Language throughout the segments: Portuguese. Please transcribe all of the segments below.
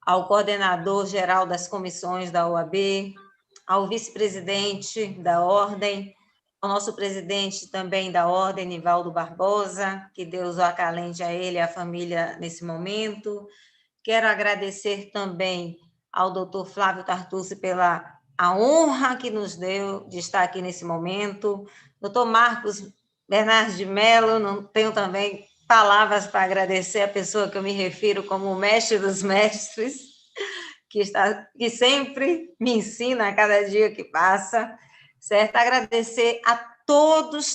ao coordenador geral das comissões da OAB, ao vice-presidente da Ordem, ao nosso presidente também da Ordem, Nivaldo Barbosa, que Deus o acalente a ele e a família nesse momento. Quero agradecer também ao doutor Flávio Tartucci pela a honra que nos deu de estar aqui nesse momento. Doutor Marcos Bernardes de Mello, não tenho também palavras para agradecer a pessoa que eu me refiro como o mestre dos mestres, que sempre me ensina a cada dia que passa, certo? Agradecer a todos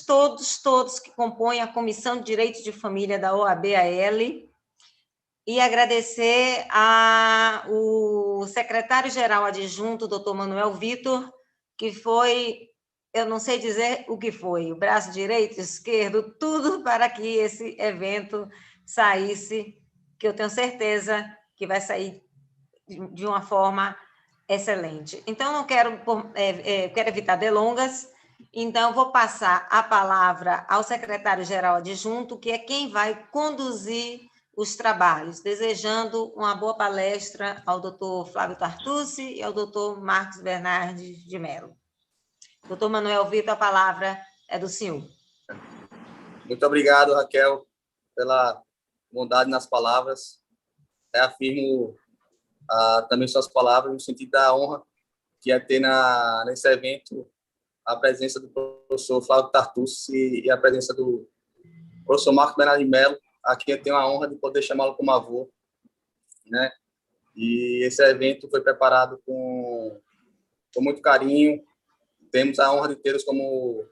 que compõem a Comissão de Direito de Família da OAB-AL, e agradecer ao secretário-geral adjunto, doutor Manuel Vitor, que foi, eu não sei dizer o que foi, o braço direito, esquerdo, tudo para que esse evento saísse, que eu tenho certeza que vai sair de uma forma excelente. Então, não quero, quero evitar delongas, então vou passar a palavra ao secretário-geral adjunto, que é quem vai conduzir os trabalhos, desejando uma boa palestra ao doutor Flávio Tartucci e ao doutor Marcos Bernardes de Mello. Doutor Manuel Vitor, a palavra é do senhor. Muito obrigado, Raquel, pela bondade nas palavras. Reafirmo também suas palavras no sentido da honra que é ter nesse evento a presença do professor Flávio Tartucci e a presença do professor Marcos Bernardes de Mello. Aqui eu tenho a honra de poder chamá-lo como avô, né? E esse evento foi preparado com muito carinho. Temos a honra de tê-los como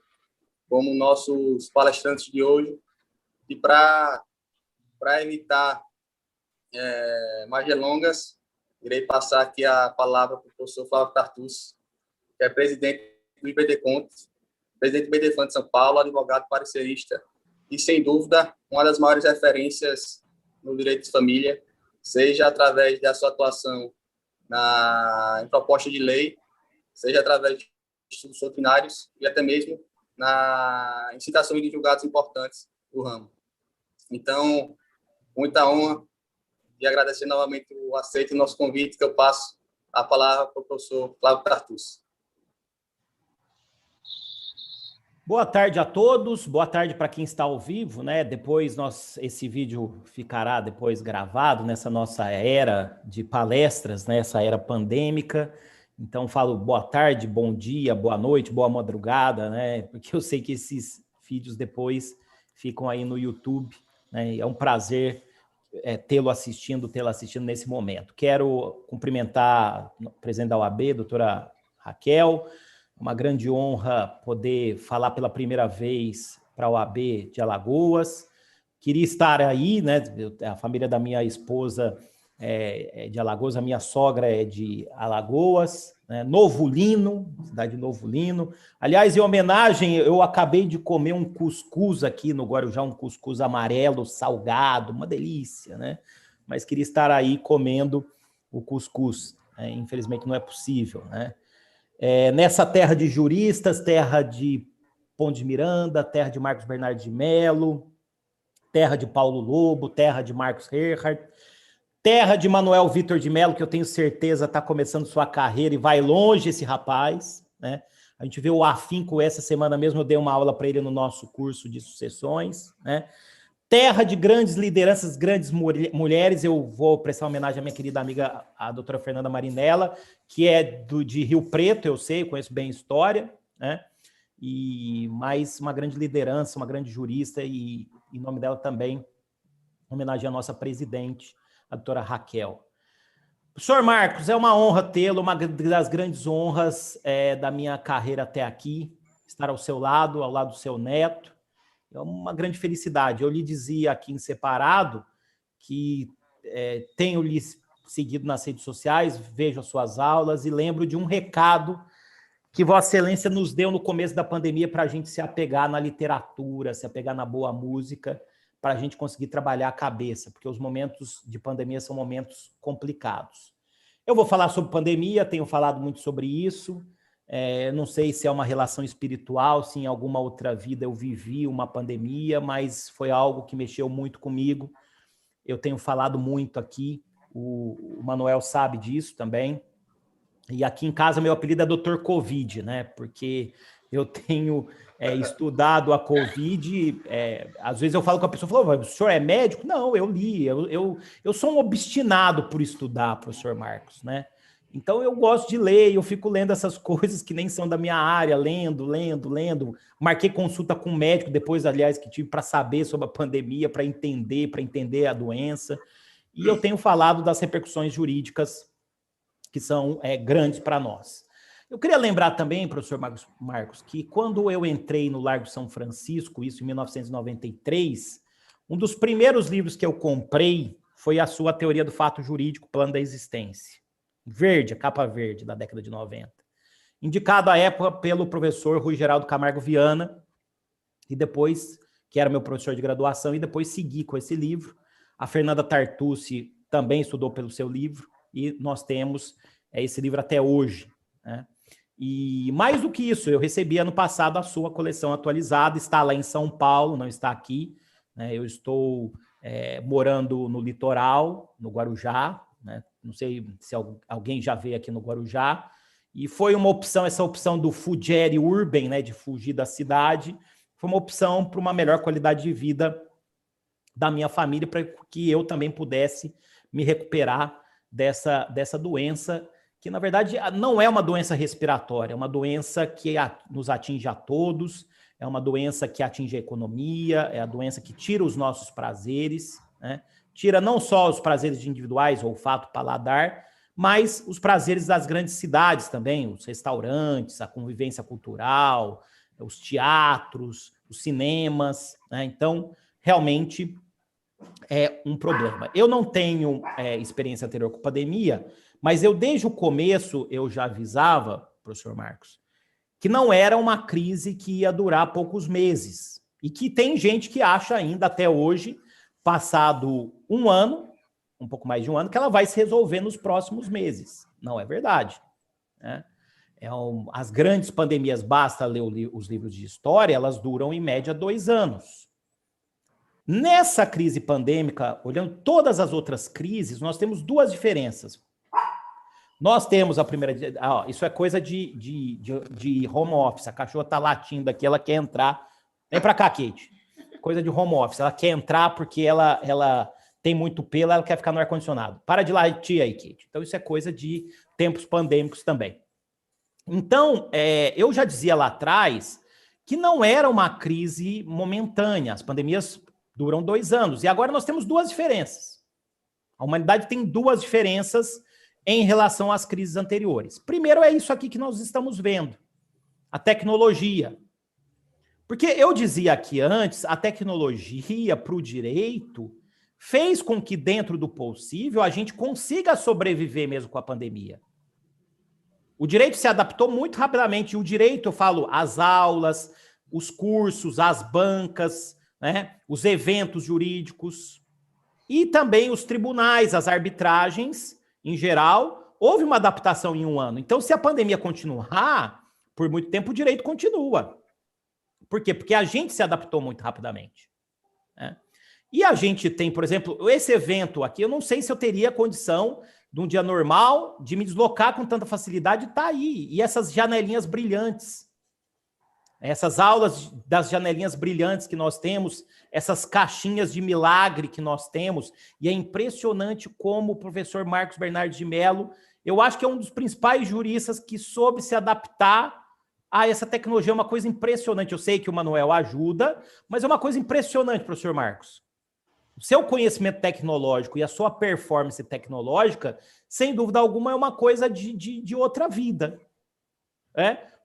nossos palestrantes de hoje. E para evitar mais delongas, irei passar aqui a palavra para o professor Flávio Tartucci, que é presidente do IBD Contes, presidente do IBD Fund de São Paulo, advogado parecerista e, sem dúvida, uma das maiores referências no direito de família, seja através da sua atuação em proposta de lei, seja através de estudos doutrinários e até mesmo na incitação de julgados importantes do ramo. Então, muita honra e agradecer novamente o aceite do nosso convite, que eu passo a palavra para o professor Flávio Tartucci. Boa tarde a todos, boa tarde para quem está ao vivo, né? Depois esse vídeo ficará depois gravado nessa nossa era de palestras, né? Essa era pandêmica. Então falo boa tarde, bom dia, boa noite, boa madrugada, né? Porque eu sei que esses vídeos depois ficam aí no YouTube, né? É um prazer tê-la assistindo nesse momento. Quero cumprimentar o presidente da OAB, doutora Raquel. Uma grande honra poder falar pela primeira vez para a OAB de Alagoas. Queria estar aí, né? A família da minha esposa é de Alagoas, a minha sogra é de Alagoas, né? Novo Lino, cidade de Novo Lino. Aliás, em homenagem, eu acabei de comer um cuscuz aqui no Guarujá, um cuscuz amarelo, salgado, uma delícia, né? Mas queria estar aí comendo o cuscuz. Infelizmente não é possível, né? Nessa terra de juristas, terra de Ponte de Miranda, terra de Marcos Bernardes de Mello, terra de Paulo Lobo, terra de Marcos Herhard, terra de Manuel Vitor de Mello, que eu tenho certeza está começando sua carreira e vai longe esse rapaz, né? A gente vê o afinco essa semana mesmo, eu dei uma aula para ele no nosso curso de sucessões, né? Terra de grandes lideranças, grandes mulheres. Eu vou prestar homenagem à minha querida amiga, a doutora Fernanda Marinella, que é de Rio Preto, eu sei, conheço bem a história, né? E mais uma grande liderança, uma grande jurista, e em nome dela também, homenagem à nossa presidente, a doutora Raquel. Professor Marcos, é uma honra tê-lo, uma das grandes honras da minha carreira até aqui, estar ao seu lado, ao lado do seu neto. É uma grande felicidade. Eu lhe dizia aqui em separado que tenho lhe seguido nas redes sociais, vejo as suas aulas e lembro de um recado que Vossa Excelência nos deu no começo da pandemia para a gente se apegar na literatura, se apegar na boa música, para a gente conseguir trabalhar a cabeça, porque os momentos de pandemia são momentos complicados. Eu vou falar sobre pandemia, tenho falado muito sobre isso. Não sei se é uma relação espiritual, se em alguma outra vida eu vivi uma pandemia, mas foi algo que mexeu muito comigo. Eu tenho falado muito aqui o Manuel sabe disso também. E aqui em casa, meu apelido é Dr. Covid, né? Porque eu tenho estudado a Covid. Às vezes eu falo com a pessoa, falo, o senhor é médico? Não, eu li. Eu sou um obstinado por estudar, professor Marcos, né? Então eu gosto de ler, eu fico lendo essas coisas que nem são da minha área, lendo. Marquei consulta com um médico depois, aliás, que tive para saber sobre a pandemia, para entender a doença. E eu tenho falado das repercussões jurídicas que são grandes para nós. Eu queria lembrar também, professor Marcos, que quando eu entrei no Largo São Francisco, isso em 1993, um dos primeiros livros que eu comprei foi a sua Teoria do Fato Jurídico, Plano da Existência. Verde, a capa verde, da década de 90. Indicado à época pelo professor Rui Geraldo Camargo Viana, e depois, que era meu professor de graduação, e depois segui com esse livro. A Fernanda Tartucci também estudou pelo seu livro, e nós temos esse livro até hoje, né? E mais do que isso, eu recebi ano passado a sua coleção atualizada, está lá em São Paulo, não está aqui, né? Eu estou morando no litoral, no Guarujá, né? Não sei se alguém já veio aqui no Guarujá, e foi uma opção, essa opção do fugere urban, né? De fugir da cidade, foi uma opção para uma melhor qualidade de vida da minha família, para que eu também pudesse me recuperar dessa doença, que na verdade não é uma doença respiratória, é uma doença que nos atinge a todos, é uma doença que atinge a economia, é a doença que tira os nossos prazeres, né? Tira não só os prazeres individuais, olfato, paladar, mas os prazeres das grandes cidades também, os restaurantes, a convivência cultural, os teatros, os cinemas, né? Então, realmente é um problema. Eu não tenho experiência anterior com pandemia, mas desde o começo, eu já avisava, professor Marcos, que não era uma crise que ia durar poucos meses. E que tem gente que acha ainda até hoje, passado um ano, um pouco mais de um ano, que ela vai se resolver nos próximos meses. Não é verdade, né? As grandes pandemias, basta ler os livros de história, elas duram em média 2 anos. Nessa crise pandêmica, olhando todas as outras crises, nós temos 2 diferenças. Nós temos a primeira... isso é coisa de home office. A cachorra está latindo aqui, ela quer entrar. Vem para cá, Kate. Coisa de home office. Ela quer entrar porque ela tem muito pelo, ela quer ficar no ar-condicionado. Para de latir aí, Kate. Então, isso é coisa de tempos pandêmicos também. Então, eu já dizia lá atrás que não era uma crise momentânea. As pandemias duram 2 anos. E agora nós temos 2 diferenças. A humanidade tem 2 diferenças em relação às crises anteriores. Primeiro é isso aqui que nós estamos vendo. A tecnologia. Porque eu dizia aqui antes, a tecnologia para o direito fez com que, dentro do possível, a gente consiga sobreviver mesmo com a pandemia. O direito se adaptou muito rapidamente. E o direito, eu falo, as aulas, os cursos, as bancas, né, os eventos jurídicos e também os tribunais, as arbitragens, em geral, houve uma adaptação em 1 ano. Então, se a pandemia continuar, por muito tempo o direito continua. Por quê? Porque a gente se adaptou muito rapidamente, né? E a gente tem, por exemplo, esse evento aqui, eu não sei se eu teria condição, de um dia normal, de me deslocar com tanta facilidade, tá aí. E essas janelinhas brilhantes, essas aulas das janelinhas brilhantes que nós temos, essas caixinhas de milagre que nós temos, e é impressionante como o professor Marcos Bernardes de Mello, eu acho que é um dos principais juristas que soube se adaptar a essa tecnologia. É uma coisa impressionante. Eu sei que o Manuel ajuda, mas é uma coisa impressionante, professor Marcos. O seu conhecimento tecnológico e a sua performance tecnológica, sem dúvida alguma, é uma coisa de outra vida.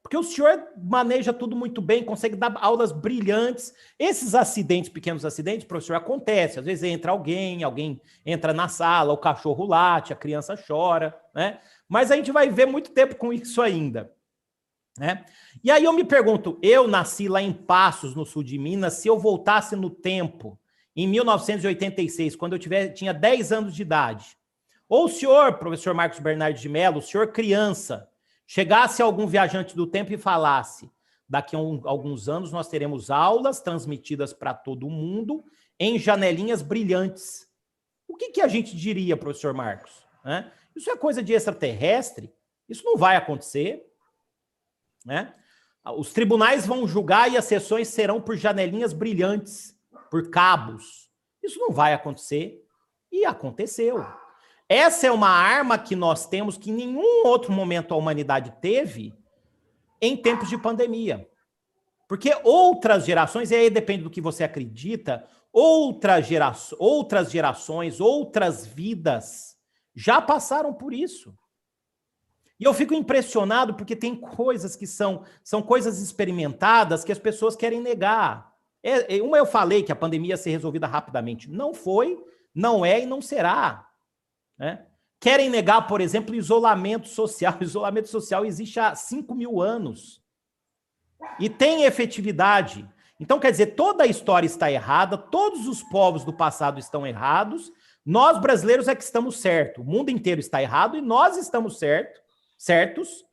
Porque o senhor maneja tudo muito bem, consegue dar aulas brilhantes. Esses acidentes, pequenos acidentes, professor, acontece. Às vezes entra alguém entra na sala, o cachorro late, a criança chora, né? Mas a gente vai ver muito tempo com isso ainda, né? E aí eu me pergunto, eu nasci lá em Passos, no sul de Minas, se eu voltasse no tempo, em 1986, quando eu tinha 10 anos de idade, ou o senhor, professor Marcos Bernardes de Mello, o senhor criança, chegasse algum viajante do tempo e falasse, daqui a alguns anos nós teremos aulas transmitidas para todo mundo em janelinhas brilhantes. O que a gente diria, professor Marcos? Né? Isso é coisa de extraterrestre? Isso não vai acontecer. Né? Os tribunais vão julgar e as sessões serão por janelinhas brilhantes, por cabos. Isso não vai acontecer. E aconteceu. Essa é uma arma que nós temos que em nenhum outro momento a humanidade teve em tempos de pandemia. Porque outras gerações, e aí depende do que você acredita, outras gerações, outras vidas já passaram por isso. E eu fico impressionado porque tem coisas que são coisas experimentadas que as pessoas querem negar. Uma eu falei que a pandemia ia ser resolvida rapidamente. Não foi, não é e não será. Né? Querem negar, por exemplo, isolamento social. O isolamento social existe há 5.000 anos. E tem efetividade. Então, quer dizer, toda a história está errada, todos os povos do passado estão errados, nós brasileiros é que estamos certos. O mundo inteiro está errado e nós estamos certos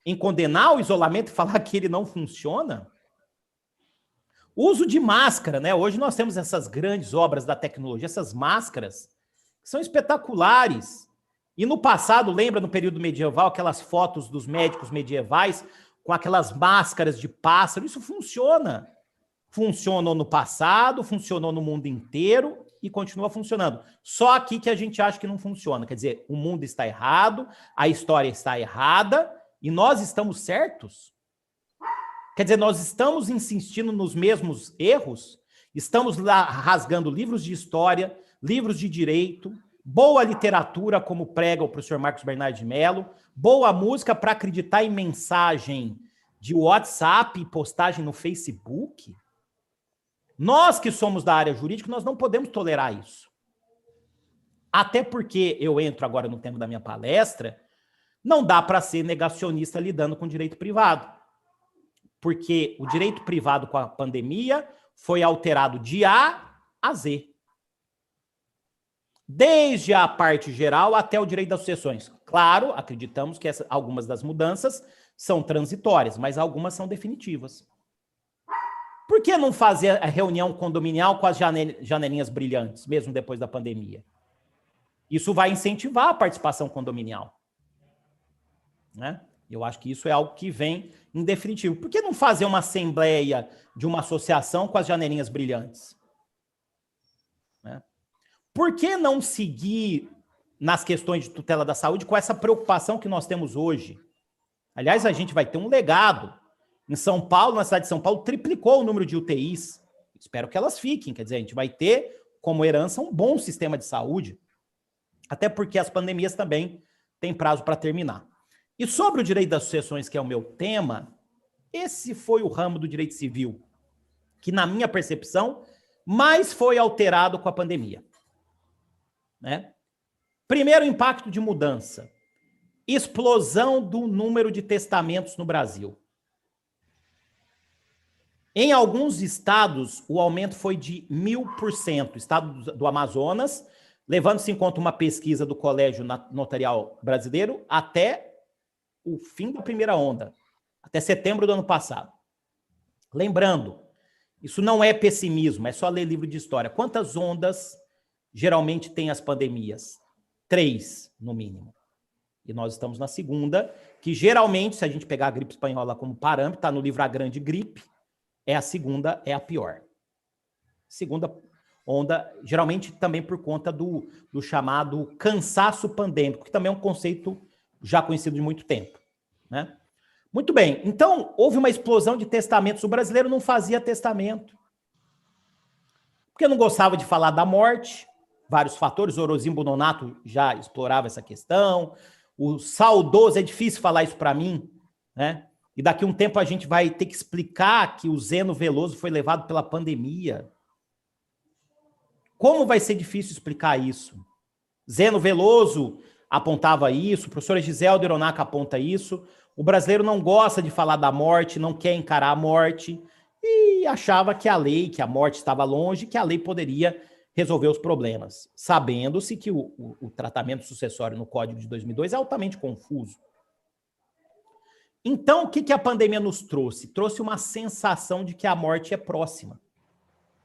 em condenar o isolamento e falar que ele não funciona. O uso de máscara, né? Hoje nós temos essas grandes obras da tecnologia, essas máscaras, que são espetaculares. E no passado, lembra no período medieval, aquelas fotos dos médicos medievais com aquelas máscaras de pássaro? Isso funciona. Funcionou no passado, funcionou no mundo inteiro e continua funcionando. Só aqui que a gente acha que não funciona. Quer dizer, o mundo está errado, a história está errada e nós estamos certos? Quer dizer, nós estamos insistindo nos mesmos erros? Estamos lá rasgando livros de história, livros de direito, boa literatura, como prega o professor Marcos Bernardo de Mello, boa música para acreditar em mensagem de WhatsApp e postagem no Facebook? Nós que somos da área jurídica, nós não podemos tolerar isso. Até porque, eu entro agora no tema da minha palestra, não dá para ser negacionista lidando com direito privado. Porque o direito privado com a pandemia foi alterado de A a Z. Desde a parte geral até o direito das sucessões. Claro, acreditamos que algumas das mudanças são transitórias, mas algumas são definitivas. Por que não fazer a reunião condominial com as janelinhas brilhantes, mesmo depois da pandemia? Isso vai incentivar a participação condominial. Né? Eu acho que isso é algo que vem em definitivo. Por que não fazer uma assembleia de uma associação com as janelinhas brilhantes? Né? Por que não seguir nas questões de tutela da saúde com essa preocupação que nós temos hoje? Aliás, a gente vai ter um legado. Em São Paulo, na cidade de São Paulo, triplicou o número de UTIs. Espero que elas fiquem. Quer dizer, a gente vai ter como herança um bom sistema de saúde. Até porque as pandemias também têm prazo para terminar. E sobre o direito das sucessões, que é o meu tema, esse foi o ramo do direito civil que, na minha percepção, mais foi alterado com a pandemia. Né? Primeiro impacto de mudança. Explosão do número de testamentos no Brasil. Em alguns estados, o aumento foi de 1000%. Estado do Amazonas, levando-se em conta uma pesquisa do Colégio Notarial Brasileiro, até o fim da primeira onda, até setembro do ano passado. Lembrando, isso não é pessimismo, é só ler livro de história. Quantas ondas geralmente tem as pandemias? 3, no mínimo. E nós estamos na segunda, que geralmente, se a gente pegar a gripe espanhola como parâmetro, está no livro A Grande Gripe, a segunda é a pior. Segunda onda, geralmente também por conta do chamado cansaço pandêmico, que também é um conceito já conhecido de muito tempo. Né? Muito bem, então houve uma explosão de testamentos. O brasileiro não fazia testamento. Porque não gostava de falar da morte, vários fatores. Orozimbo Buononato já explorava essa questão. O saudoso, é difícil falar isso para mim, né? E daqui a um tempo a gente vai ter que explicar que o Zeno Veloso foi levado pela pandemia. Como vai ser difícil explicar isso? Zeno Veloso apontava isso, a professora Giselde Eronaca aponta isso. O brasileiro não gosta de falar da morte, não quer encarar a morte e achava que a lei, que a morte estava longe, que a lei poderia resolver os problemas, sabendo-se que o tratamento sucessório no Código de 2002 é altamente confuso. Então, o que a pandemia nos trouxe? Trouxe uma sensação de que a morte é próxima.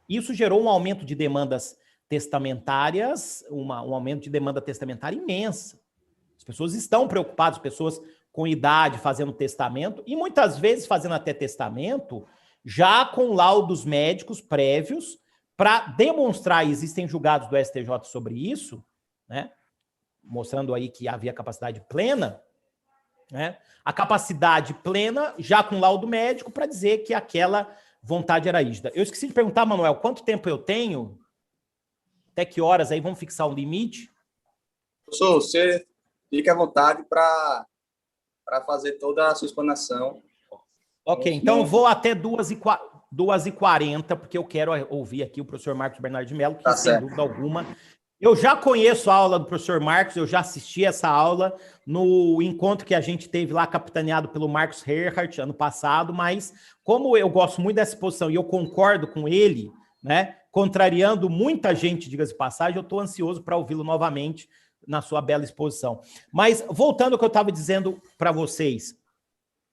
Isso gerou um aumento de demandas testamentárias, um aumento de demanda testamentária imensa. As pessoas estão preocupadas, pessoas com idade fazendo testamento, e muitas vezes fazendo até testamento, já com laudos médicos prévios, para demonstrar, existem julgados do STJ sobre isso, né? Mostrando aí que havia capacidade plena, né? A capacidade plena, já com laudo médico, para dizer que aquela vontade era rígida. Eu esqueci de perguntar, Manuel, quanto tempo eu tenho? Até que horas aí? Vamos fixar um limite? Professor, você fique à vontade para fazer toda a sua explanação. Ok, então eu vou até 2h40, porque eu quero ouvir aqui o professor Marcos Bernardo de Mello, que, sem dúvida alguma, eu já conheço a aula do professor Marcos, eu já assisti essa aula no encontro que a gente teve lá, capitaneado pelo Marcos Herhardt, ano passado, mas como eu gosto muito dessa exposição e eu concordo com ele, né, contrariando muita gente, diga-se de passagem, eu estou ansioso para ouvi-lo novamente na sua bela exposição. Mas, voltando ao que eu estava dizendo para vocês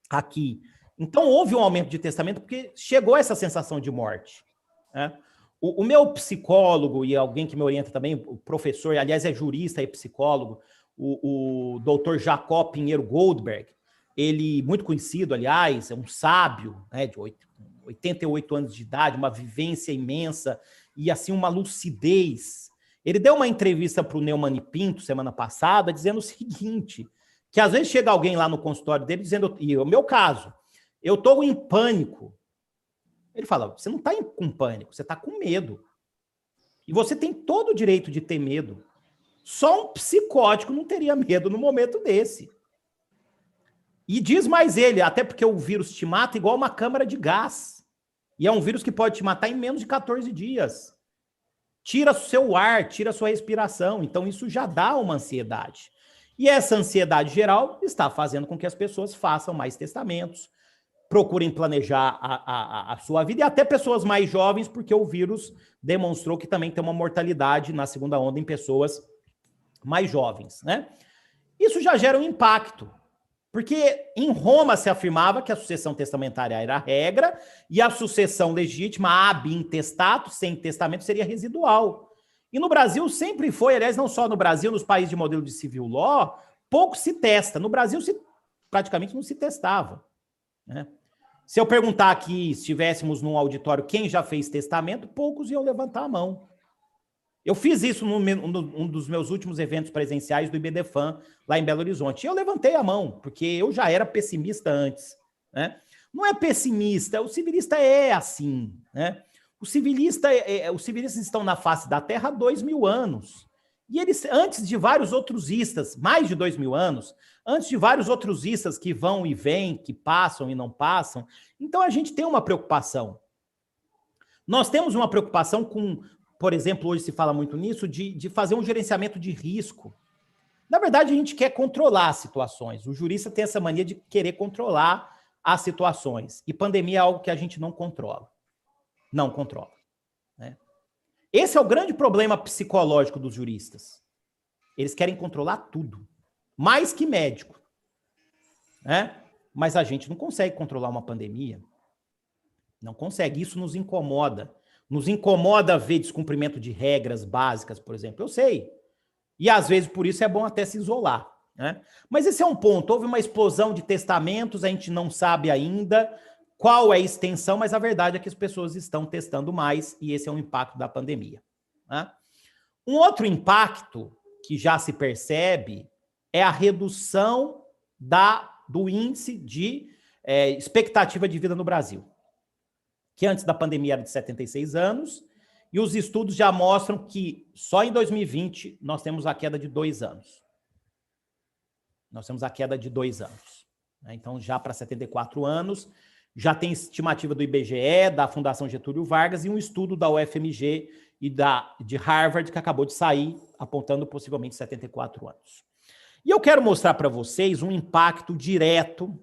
aqui, então houve um aumento de testamento porque chegou essa sensação de morte, né? O meu psicólogo e alguém que me orienta também, o professor, aliás, é jurista e psicólogo, o doutor Jacó Pinheiro Goldberg, ele, muito conhecido, aliás, é um sábio, né, de 88 anos de idade, uma vivência imensa e, assim, uma lucidez. Ele deu uma entrevista para o Neumann e Pinto, semana passada, dizendo o seguinte, que às vezes chega alguém lá no consultório dele dizendo, e o meu caso, eu estou em pânico. Ele fala, você não está com pânico, você está com medo. E você tem todo o direito de ter medo. Só um psicótico não teria medo no momento desse. E diz mais ele, até porque o vírus te mata igual uma câmara de gás. E é um vírus que pode te matar em menos de 14 dias. Tira o seu ar, tira a sua respiração. Então isso já dá uma ansiedade. E essa ansiedade geral está fazendo com que as pessoas façam mais testamentos, procurem planejar a sua vida, e até pessoas mais jovens, porque o vírus demonstrou que também tem uma mortalidade na segunda onda em pessoas mais jovens, né? Isso já gera um impacto, porque em Roma se afirmava que a sucessão testamentária era a regra e a sucessão legítima, ab intestato, sem testamento, seria residual. E no Brasil sempre foi, aliás, não só no Brasil, nos países de modelo de civil law, pouco se testa. No Brasil praticamente não se testava, né? Se eu perguntar aqui, se estivéssemos num auditório, quem já fez testamento, poucos iam levantar a mão. Eu fiz isso num dos meus últimos eventos presenciais do IBDFAN, lá em Belo Horizonte. E eu levantei a mão, porque eu já era pessimista antes, né? Não é pessimista, o civilista é assim, né? Os civilistas estão na face da Terra há 2.000 anos. E eles, antes de vários outros istas, mais de 2.000 anos, antes de vários outros istas que vão e vêm, que passam e não passam, então a gente tem uma preocupação. Nós temos uma preocupação com, por exemplo, hoje se fala muito nisso, de fazer um gerenciamento de risco. Na verdade, a gente quer controlar as situações. O jurista tem essa mania de querer controlar as situações. E pandemia é algo que a gente não controla. Não controla, né? Esse é o grande problema psicológico dos juristas. Eles querem controlar tudo, mais que médico, né? Mas a gente não consegue controlar uma pandemia. Não consegue, isso nos incomoda. Nos incomoda ver descumprimento de regras básicas, por exemplo. Eu sei. E às vezes por isso é bom até se isolar, né? Mas esse é um ponto. Houve uma explosão de testamentos, a gente não sabe ainda qual é a extensão, mas a verdade é que as pessoas estão testando mais e esse é um impacto da pandemia, né? Um outro impacto que já se percebe é a redução do índice de expectativa de vida no Brasil, que antes da pandemia era de 76 anos, e os estudos já mostram que só em 2020 nós temos a queda de 2 anos. Nós temos a queda de 2 anos, né? Então, já para 74 anos, já tem estimativa do IBGE, da Fundação Getúlio Vargas, e um estudo da UFMG e de Harvard, que acabou de sair, apontando possivelmente 74 anos. E eu quero mostrar para vocês um impacto direto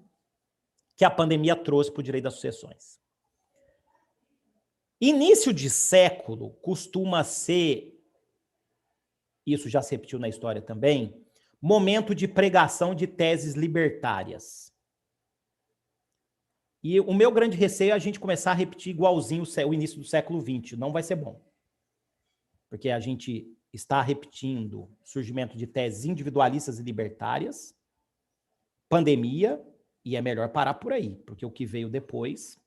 que a pandemia trouxe para o direito das sucessões. Início de século costuma ser, isso já se repetiu na história também, momento de pregação de teses libertárias. E o meu grande receio é a gente começar a repetir igualzinho o início do século XX. Não vai ser bom. porque a gente está repetindo o surgimento de teses individualistas e libertárias, pandemia, e é melhor parar por aí, porque o que veio depois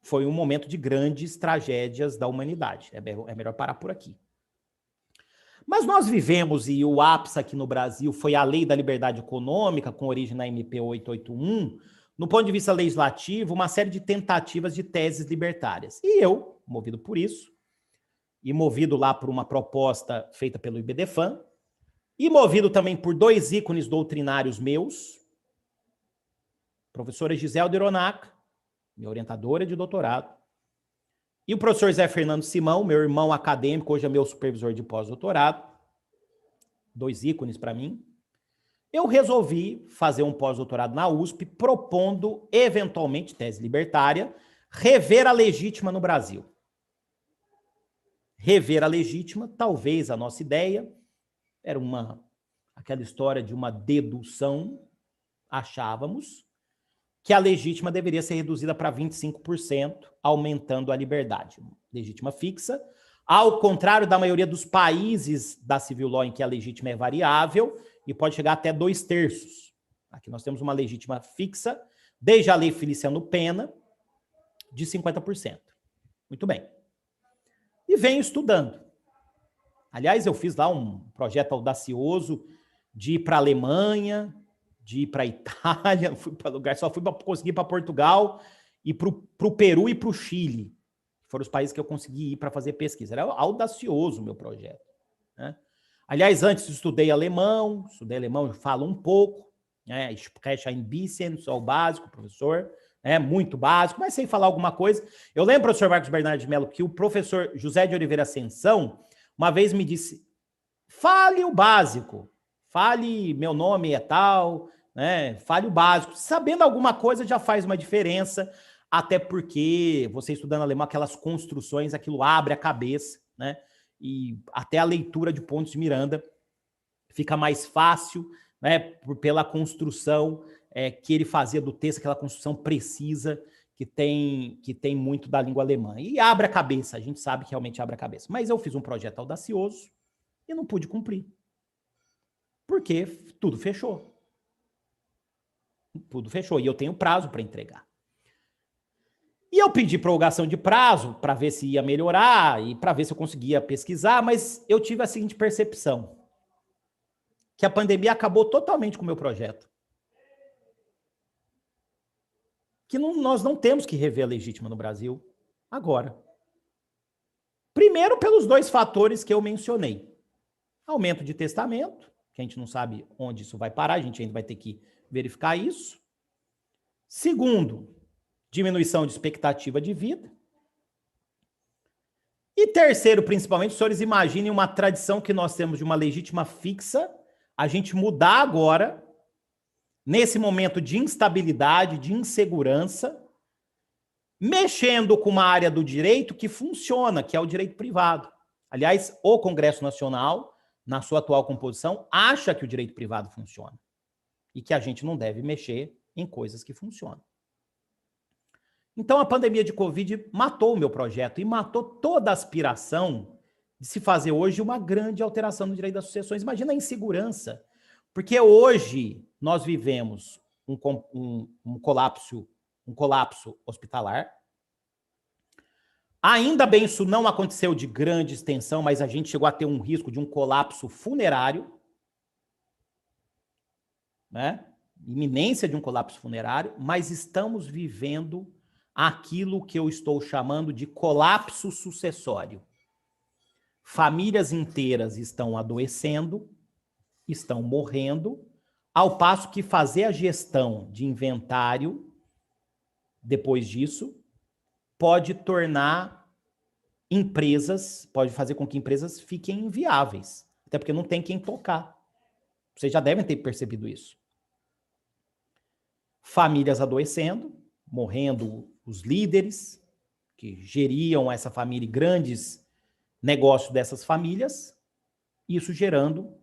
foi um momento de grandes tragédias da humanidade. É melhor parar por aqui. Mas nós vivemos, e o ápice aqui no Brasil foi a Lei da Liberdade Econômica, com origem na MP 881, no ponto de vista legislativo, uma série de tentativas de teses libertárias. E eu, movido por isso, e movido lá por uma proposta feita pelo IBDFAN, e movido também por dois ícones doutrinários meus, professora Giselda Ironaca, minha orientadora de doutorado, e o professor Zé Fernando Simão, meu irmão acadêmico, hoje é meu supervisor de pós-doutorado, dois ícones para mim, eu resolvi fazer um pós-doutorado na USP, propondo, eventualmente, tese libertária, rever a legítima no Brasil. Rever a legítima, talvez a nossa ideia, era aquela história de uma dedução, achávamos, que a legítima deveria ser reduzida para 25%, aumentando a liberdade. Legítima fixa, ao contrário da maioria dos países da civil law em que a legítima é variável e pode chegar até 2/3. Aqui nós temos uma legítima fixa, desde a lei Feliciano Pena, de 50%. Muito bem. E venho estudando. Aliás, eu fiz lá um projeto audacioso de ir para a Alemanha, de ir para a Itália, não fui para lugar, só fui para conseguir ir para Portugal e para o Peru e para o Chile. Foram os países que eu consegui ir para fazer pesquisa. Era audacioso o meu projeto, né? Aliás, antes estudei alemão, eu falo um pouco, né? Spreche ein bisschen, só o básico, professor, né? Muito básico, mas sei falar alguma coisa. Eu lembro, professor Marcos Bernardo de Mello, que o professor José de Oliveira Ascensão uma vez me disse, fale o básico, fale meu nome é tal, né? Fale o básico. Sabendo alguma coisa já faz uma diferença, até porque você estudando alemão, aquelas construções, aquilo abre a cabeça, né? E até a leitura de Pontes de Miranda fica mais fácil, né? Pela construção que ele fazia do texto, aquela construção precisa que tem muito da língua alemã. E abre a cabeça, a gente sabe que realmente abre a cabeça. Mas eu fiz um projeto audacioso e não pude cumprir. Porque tudo fechou. Tudo fechou. E eu tenho prazo para entregar. E eu pedi prorrogação de prazo para ver se ia melhorar e para ver se eu conseguia pesquisar, mas eu tive a seguinte percepção, que a pandemia acabou totalmente com o meu projeto. Que nós não temos que rever a legítima no Brasil agora. Primeiro, pelos dois fatores que eu mencionei. Aumento de testamento, que a gente não sabe onde isso vai parar, a gente ainda vai ter que verificar isso. Segundo, diminuição de expectativa de vida. E terceiro, principalmente, os senhores imaginem uma tradição que nós temos de uma legítima fixa, a gente mudar agora, nesse momento de instabilidade, de insegurança, mexendo com uma área do direito que funciona, que é o direito privado. Aliás, o Congresso Nacional, na sua atual composição, acha que o direito privado funciona e que a gente não deve mexer em coisas que funcionam. Então, a pandemia de Covid matou o meu projeto e matou toda a aspiração de se fazer hoje uma grande alteração no direito das sucessões. Imagina a insegurança, porque hoje nós vivemos um colapso hospitalar. Ainda bem, isso não aconteceu de grande extensão, mas a gente chegou a ter um risco de um colapso funerário, né? Iminência de um colapso funerário, mas estamos vivendo aquilo que eu estou chamando de colapso sucessório. Famílias inteiras estão adoecendo, estão morrendo, ao passo que fazer a gestão de inventário, depois disso, pode tornar empresas, pode fazer com que empresas fiquem inviáveis, até porque não tem quem tocar. Vocês já devem ter percebido isso. Famílias adoecendo, morrendo os líderes que geriam essa família e grandes negócios dessas famílias, isso gerando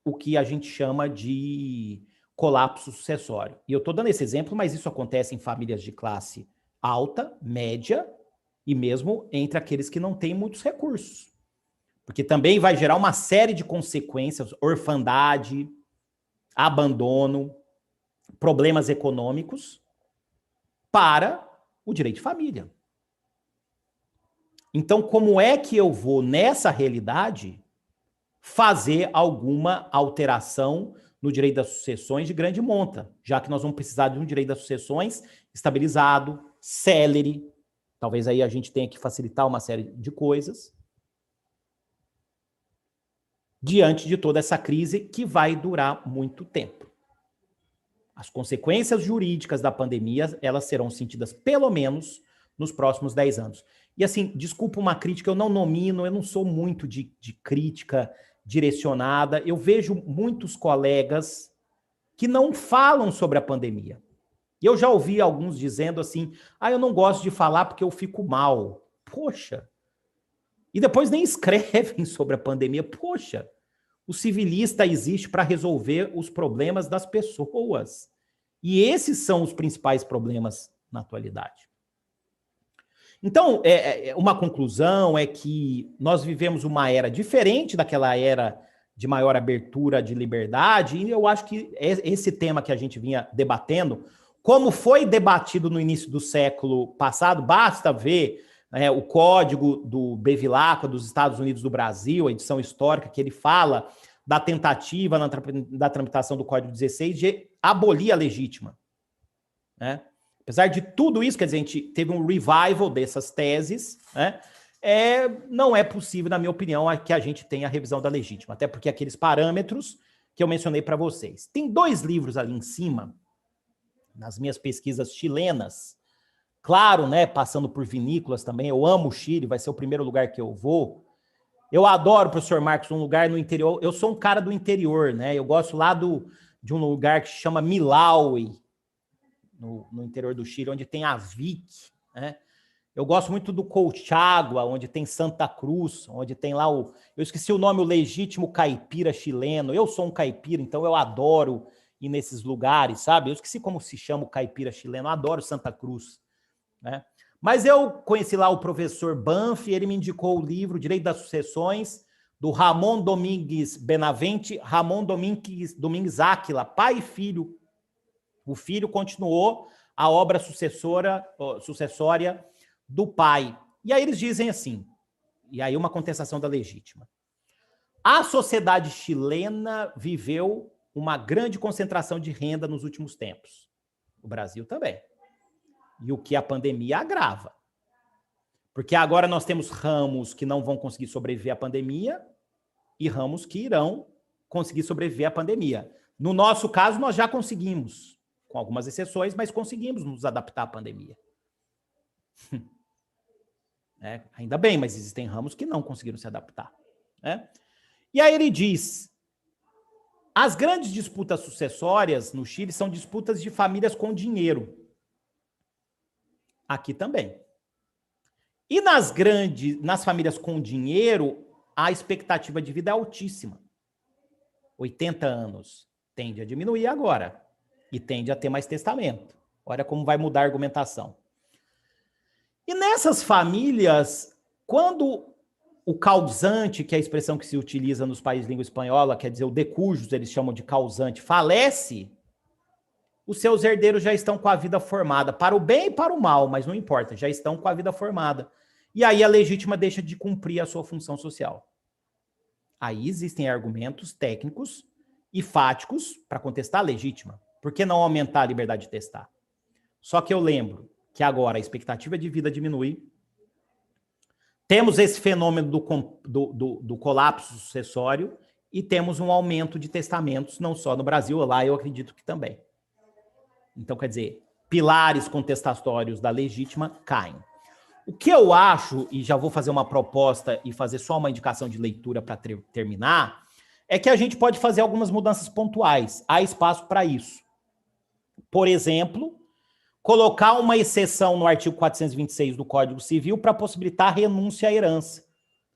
o que a gente chama de colapso sucessório. E eu estou dando esse exemplo, mas isso acontece em famílias de classe alta, média e mesmo entre aqueles que não têm muitos recursos. Porque também vai gerar uma série de consequências, orfandade, abandono, problemas econômicos para o direito de família. Então, como é que eu vou, nessa realidade, fazer alguma alteração no direito das sucessões de grande monta, já que nós vamos precisar de um direito das sucessões estabilizado, célere, talvez aí a gente tenha que facilitar uma série de coisas, diante de toda essa crise que vai durar muito tempo. As consequências jurídicas da pandemia, elas serão sentidas pelo menos nos próximos 10 anos. E assim, desculpa uma crítica, eu não nomino, eu não sou muito de crítica direcionada, eu vejo muitos colegas que não falam sobre a pandemia. E eu já ouvi alguns dizendo assim, eu não gosto de falar porque eu fico mal. Poxa! E depois nem escrevem sobre a pandemia. Poxa! O civilista existe para resolver os problemas das pessoas. E esses são os principais problemas na atualidade. Então, uma conclusão é que nós vivemos uma era diferente daquela era de maior abertura de liberdade, e eu acho que esse tema que a gente vinha debatendo, como foi debatido no início do século passado, basta ver o código do Bevilacqua dos Estados Unidos do Brasil, a edição histórica, que ele fala da tentativa da tramitação do Código 16 de abolir a legítima, né? Apesar de tudo isso, quer dizer, a gente teve um revival dessas teses, né? Não é possível, na minha opinião, que a gente tenha a revisão da legítima, até porque aqueles parâmetros que eu mencionei para vocês. Tem 2 livros ali em cima, nas minhas pesquisas chilenas, claro, né, passando por vinícolas também, eu amo o Chile, vai ser o primeiro lugar que eu vou. Eu adoro, professor Marcos, um lugar no interior, eu sou um cara do interior, né, eu gosto lá de um lugar que se chama Milaui, no interior do Chile, onde tem a Vic, né? Eu gosto muito do Colchagua, onde tem Santa Cruz, onde tem lá eu esqueci o nome, o legítimo caipira chileno. Eu sou um caipira, então eu adoro ir nesses lugares, sabe? Eu esqueci como se chama o caipira chileno, eu adoro Santa Cruz, né? Mas eu conheci lá o professor Banff, ele me indicou o livro Direito das Sucessões, do Ramon Domingues Benavente, Ramon Domingues Áquila, pai e filho. O filho continuou a obra sucessória do pai. E aí eles dizem assim, e aí uma contestação da legítima. A sociedade chilena viveu uma grande concentração de renda nos últimos tempos. O Brasil também. E o que a pandemia agrava. Porque agora nós temos ramos que não vão conseguir sobreviver à pandemia e ramos que irão conseguir sobreviver à pandemia. No nosso caso, nós já conseguimos, com algumas exceções, mas conseguimos nos adaptar à pandemia. Ainda bem, mas existem ramos que não conseguiram se adaptar, né? E aí ele diz, as grandes disputas sucessórias no Chile são disputas de famílias com dinheiro. Aqui também. E nas famílias com dinheiro, a expectativa de vida é altíssima. 80 anos tende a diminuir agora. E tende a ter mais testamento. Olha como vai mudar a argumentação. E nessas famílias, quando o causante, que é a expressão que se utiliza nos países de língua espanhola, quer dizer, o de cujos eles chamam de causante, falece, os seus herdeiros já estão com a vida formada, para o bem e para o mal, mas não importa, já estão com a vida formada. E aí a legítima deixa de cumprir a sua função social. Aí existem argumentos técnicos e fáticos para contestar a legítima. Por que não aumentar a liberdade de testar? Só que eu lembro que agora a expectativa de vida diminui. Temos esse fenômeno do colapso sucessório e temos um aumento de testamentos, não só no Brasil, lá eu acredito que também. Então, quer dizer, pilares contestatórios da legítima caem. O que eu acho, e já vou fazer uma proposta e fazer só uma indicação de leitura para terminar, é que a gente pode fazer algumas mudanças pontuais. Há espaço para isso. Por exemplo, colocar uma exceção no artigo 426 do Código Civil para possibilitar a renúncia à herança.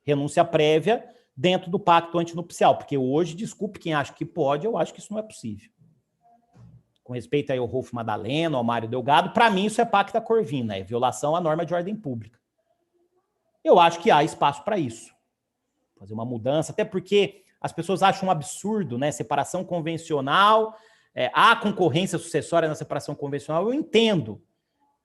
Renúncia prévia dentro do pacto antinupcial. Porque hoje, desculpe quem acha que pode, eu acho que isso não é possível. Com respeito aí ao Rolfo Madaleno, ao Mário Delgado, para mim isso é pacta corvina, é violação à norma de ordem pública. eu acho que há espaço para isso. Fazer uma mudança, até porque as pessoas acham um absurdo, né? Separação convencional, há concorrência sucessória na separação convencional, eu entendo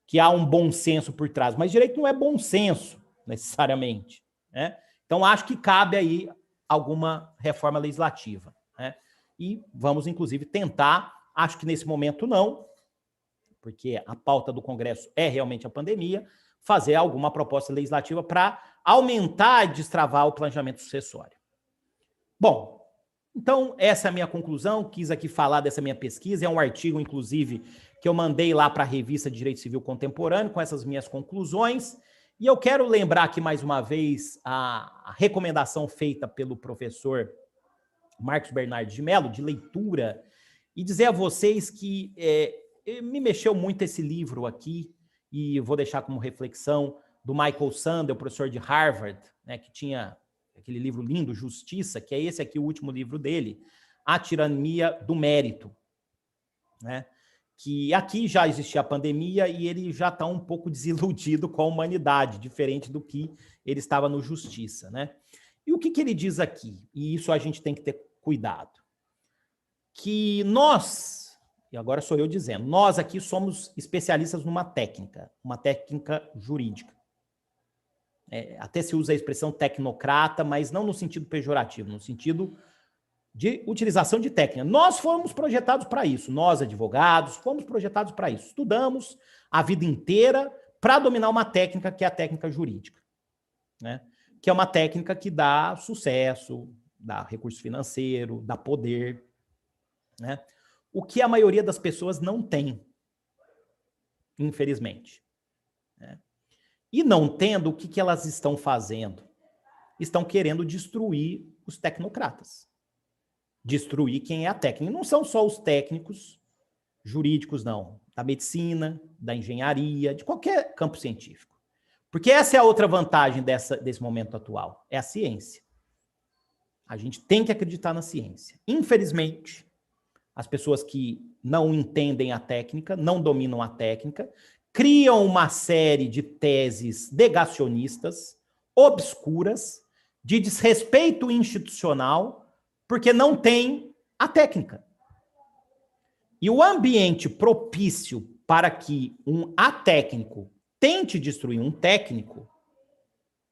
que há um bom senso por trás, mas direito não é bom senso, necessariamente, né? Então, acho que cabe aí alguma reforma legislativa, né? E vamos, inclusive, tentar, acho que nesse momento não, porque a pauta do Congresso é realmente a pandemia, fazer alguma proposta legislativa para aumentar e destravar o planejamento sucessório. Bom, então essa é a minha conclusão, quis aqui falar dessa minha pesquisa, é um artigo, inclusive, que eu mandei lá para a revista de Direito Civil Contemporâneo, com essas minhas conclusões, e eu quero lembrar aqui mais uma vez a recomendação feita pelo professor Marcos Bernardes de Mello, de leitura, e dizer a vocês que me mexeu muito esse livro aqui, e vou deixar como reflexão, do Michael Sandel, professor de Harvard, né, que tinha aquele livro lindo, Justiça, que é esse aqui, o último livro dele, A Tirania do Mérito, né? Que aqui já existia a pandemia e ele já está um pouco desiludido com a humanidade, diferente do que ele estava no Justiça, né? E o que ele diz aqui? E isso a gente tem que ter cuidado. Que nós, e agora sou eu dizendo, nós aqui somos especialistas numa técnica, uma técnica jurídica. Até se usa a expressão tecnocrata, mas não no sentido pejorativo, no sentido de utilização de técnica. Nós fomos projetados para isso, nós advogados fomos projetados para isso. Estudamos a vida inteira para dominar uma técnica que é a técnica jurídica, né? Que é uma técnica que dá sucesso, dá recurso financeiro, dá poder, né? O que a maioria das pessoas não tem, infelizmente, né? E não tendo, o que elas estão fazendo? Estão querendo destruir os tecnocratas. Destruir quem é a técnica. E não são só os técnicos jurídicos, não. Da medicina, da engenharia, de qualquer campo científico. Porque essa é a outra vantagem desse momento atual. É a ciência. A gente tem que acreditar na ciência. Infelizmente, as pessoas que não entendem a técnica, não dominam a técnica, criam uma série de teses negacionistas, obscuras, de desrespeito institucional, porque não tem a técnica. E o ambiente propício para que um atécnico tente destruir um técnico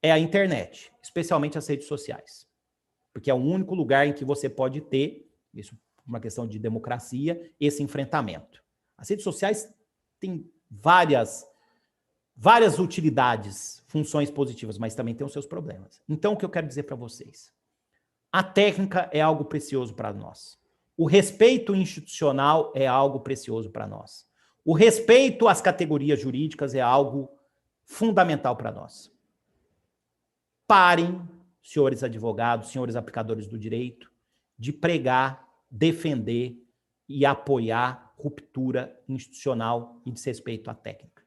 é a internet, especialmente as redes sociais. Porque é o único lugar em que você pode ter, isso por uma questão de democracia, esse enfrentamento. As redes sociais têm várias utilidades, funções positivas, mas também tem os seus problemas. Então, o que eu quero dizer para vocês? A técnica é algo precioso para nós. O respeito institucional é algo precioso para nós. O respeito às categorias jurídicas é algo fundamental para nós. Parem, senhores advogados, senhores aplicadores do direito, de pregar, defender e apoiar ruptura institucional e desrespeito à técnica.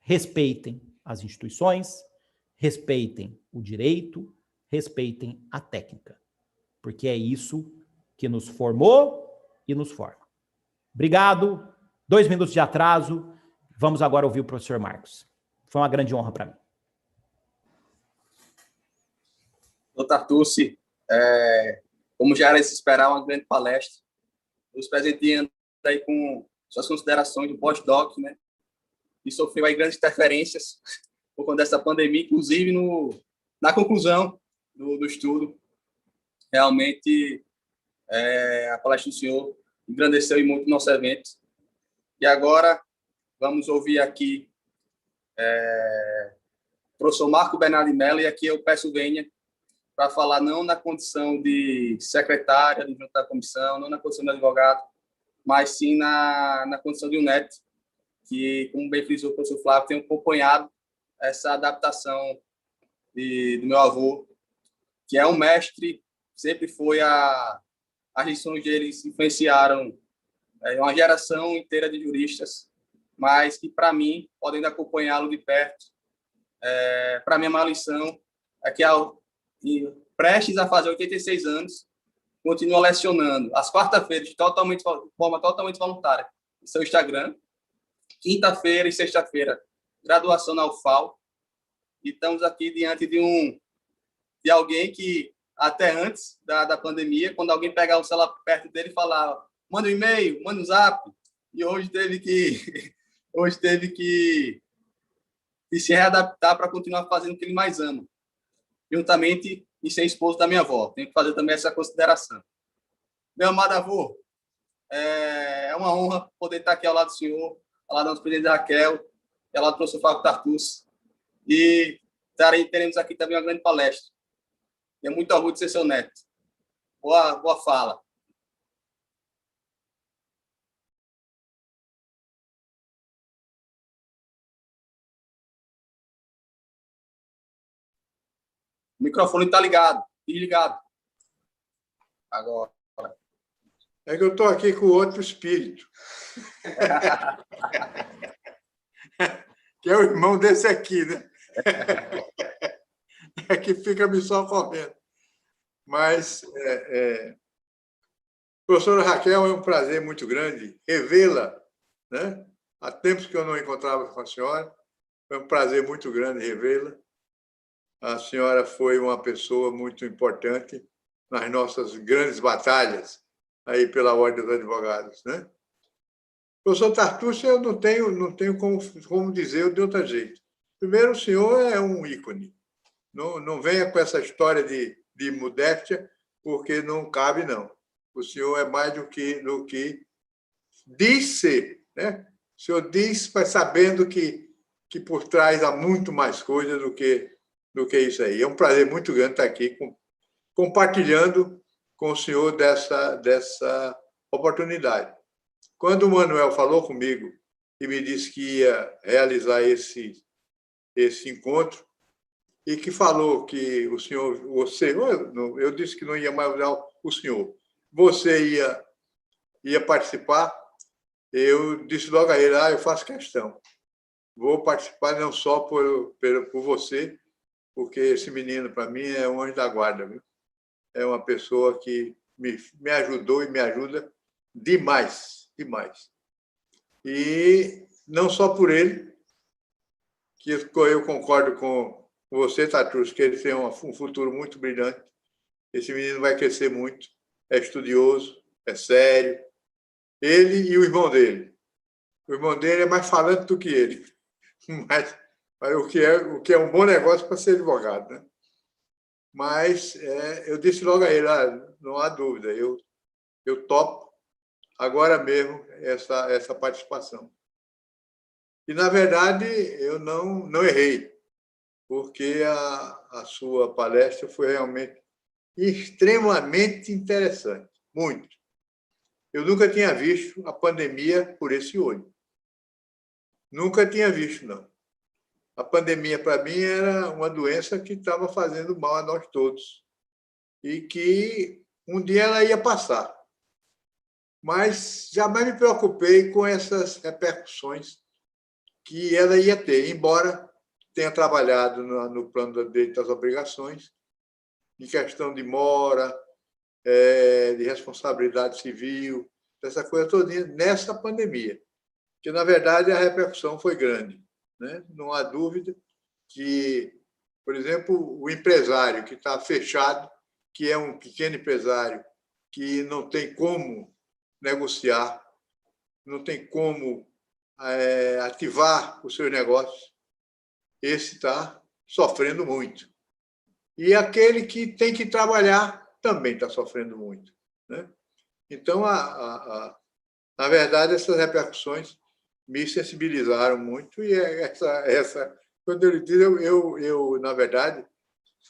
Respeitem as instituições, respeitem o direito, respeitem a técnica, porque é isso que nos formou e nos forma. Obrigado. 2 minutos de atraso. Vamos agora ouvir o professor Marcos. Foi uma grande honra para mim. Doutor Tartucci, como já era de se esperar, uma grande palestra. Nos presenteando aí com suas considerações do pós-doc, né? E sofreu aí grandes interferências por conta dessa pandemia, inclusive na conclusão do estudo. Realmente, a palestra do senhor engrandeceu muito o nosso evento. E agora, vamos ouvir aqui o professor Marco Bernardo de Mello, e aqui eu peço venha para falar não na condição de secretária, de junta da comissão, não na condição de advogado, mas sim na condição de um neto, que, como bem frisou o professor Flávio, tem acompanhado essa adaptação do meu avô, que é um mestre, sempre foi as lições deles influenciaram uma geração inteira de juristas, mas que, para mim, podem acompanhá-lo de perto. Para mim, a maior lição é que, prestes a fazer 86 anos, continua lecionando às quarta-feiras, de forma totalmente voluntária, no seu Instagram, quinta-feira e sexta-feira, graduação na UFAL, que estamos aqui diante de alguém que, até antes da pandemia, quando alguém pegava o celular perto dele, falava, manda um e-mail, manda um zap, e hoje teve que, hoje teve que se readaptar para continuar fazendo o que ele mais ama, juntamente em ser esposo da minha avó. Tenho que fazer também essa consideração. Meu amado avô, é uma honra poder estar aqui ao lado do senhor, ao lado da nossa presidente Raquel, ao lado do professor Fábio Tartucci, e teremos aqui também uma grande palestra. Tenho muito orgulho de ser seu neto. Boa fala. O microfone está ligado, desligado. Agora. É que eu estou aqui com outro espírito. Que é o irmão desse aqui, né? É que fica me socorrendo. Mas, professora Raquel, é um prazer muito grande revê-la, né? Há tempos que eu não encontrava com a senhora. Foi um prazer muito grande revê-la. A senhora foi uma pessoa muito importante nas nossas grandes batalhas aí pela Ordem dos Advogados, né? Professor Tartucci, eu não tenho como dizer de outro jeito. Primeiro, o senhor é um ícone. Não venha com essa história de modéstia, porque não cabe, não. O senhor é mais do que diz ser, né? O senhor diz, mas sabendo que por trás há muito mais coisa do que isso aí. É um prazer muito grande estar aqui compartilhando com o senhor dessa oportunidade. Quando o Manuel falou comigo e me disse que ia realizar esse encontro e que falou que eu disse que não ia mais usar o senhor, você ia participar, eu disse logo a ele, eu faço questão. Vou participar não só por você, porque esse menino, para mim, é um anjo da guarda, viu? É uma pessoa que me ajudou e me ajuda demais, demais. E não só por ele, que eu concordo com você, Tartucci, que ele tem um futuro muito brilhante. Esse menino vai crescer muito, é estudioso, é sério. Ele e o irmão dele. O irmão dele é mais falante do que ele. Mas o que é um bom negócio para ser advogado, né? Mas eu disse logo a ele, não há dúvida, eu topo agora mesmo essa participação. E, na verdade, eu não errei, porque a sua palestra foi realmente extremamente interessante, muito. Eu nunca tinha visto a pandemia por esse olho. Nunca tinha visto, não. A pandemia, para mim, era uma doença que estava fazendo mal a nós todos e que um dia ela ia passar. Mas jamais me preocupei com essas repercussões que ela ia ter, embora tenha trabalhado no plano do direito das obrigações, em questão de mora, de responsabilidade civil, essa coisa toda nessa pandemia, que, na verdade, a repercussão foi grande, né? Não há dúvida que, por exemplo, o empresário que está fechado, que é um pequeno empresário que não tem como negociar, não tem como ativar os seus negócios, esse está sofrendo muito. E aquele que tem que trabalhar também está sofrendo muito, né? Então, na verdade, essas repercussões me sensibilizaram muito e quando ele diz, eu na verdade,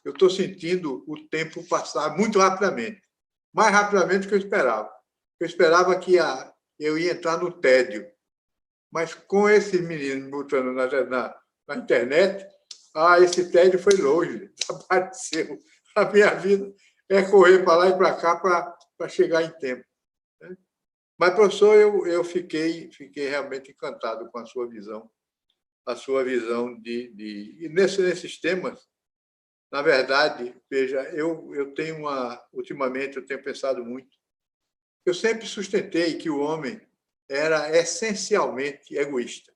eu estou sentindo o tempo passar muito rapidamente, mais rapidamente do que eu esperava. Eu esperava que eu ia entrar no tédio, mas com esse menino me botando na internet, esse tédio foi longe, desapareceu. A minha vida é correr para lá e para cá para chegar em tempo. Mas, professor, eu fiquei realmente encantado com a sua visão e nesses temas. Na verdade, veja, eu tenho ultimamente eu tenho pensado muito. Eu sempre sustentei que o homem era essencialmente egoísta.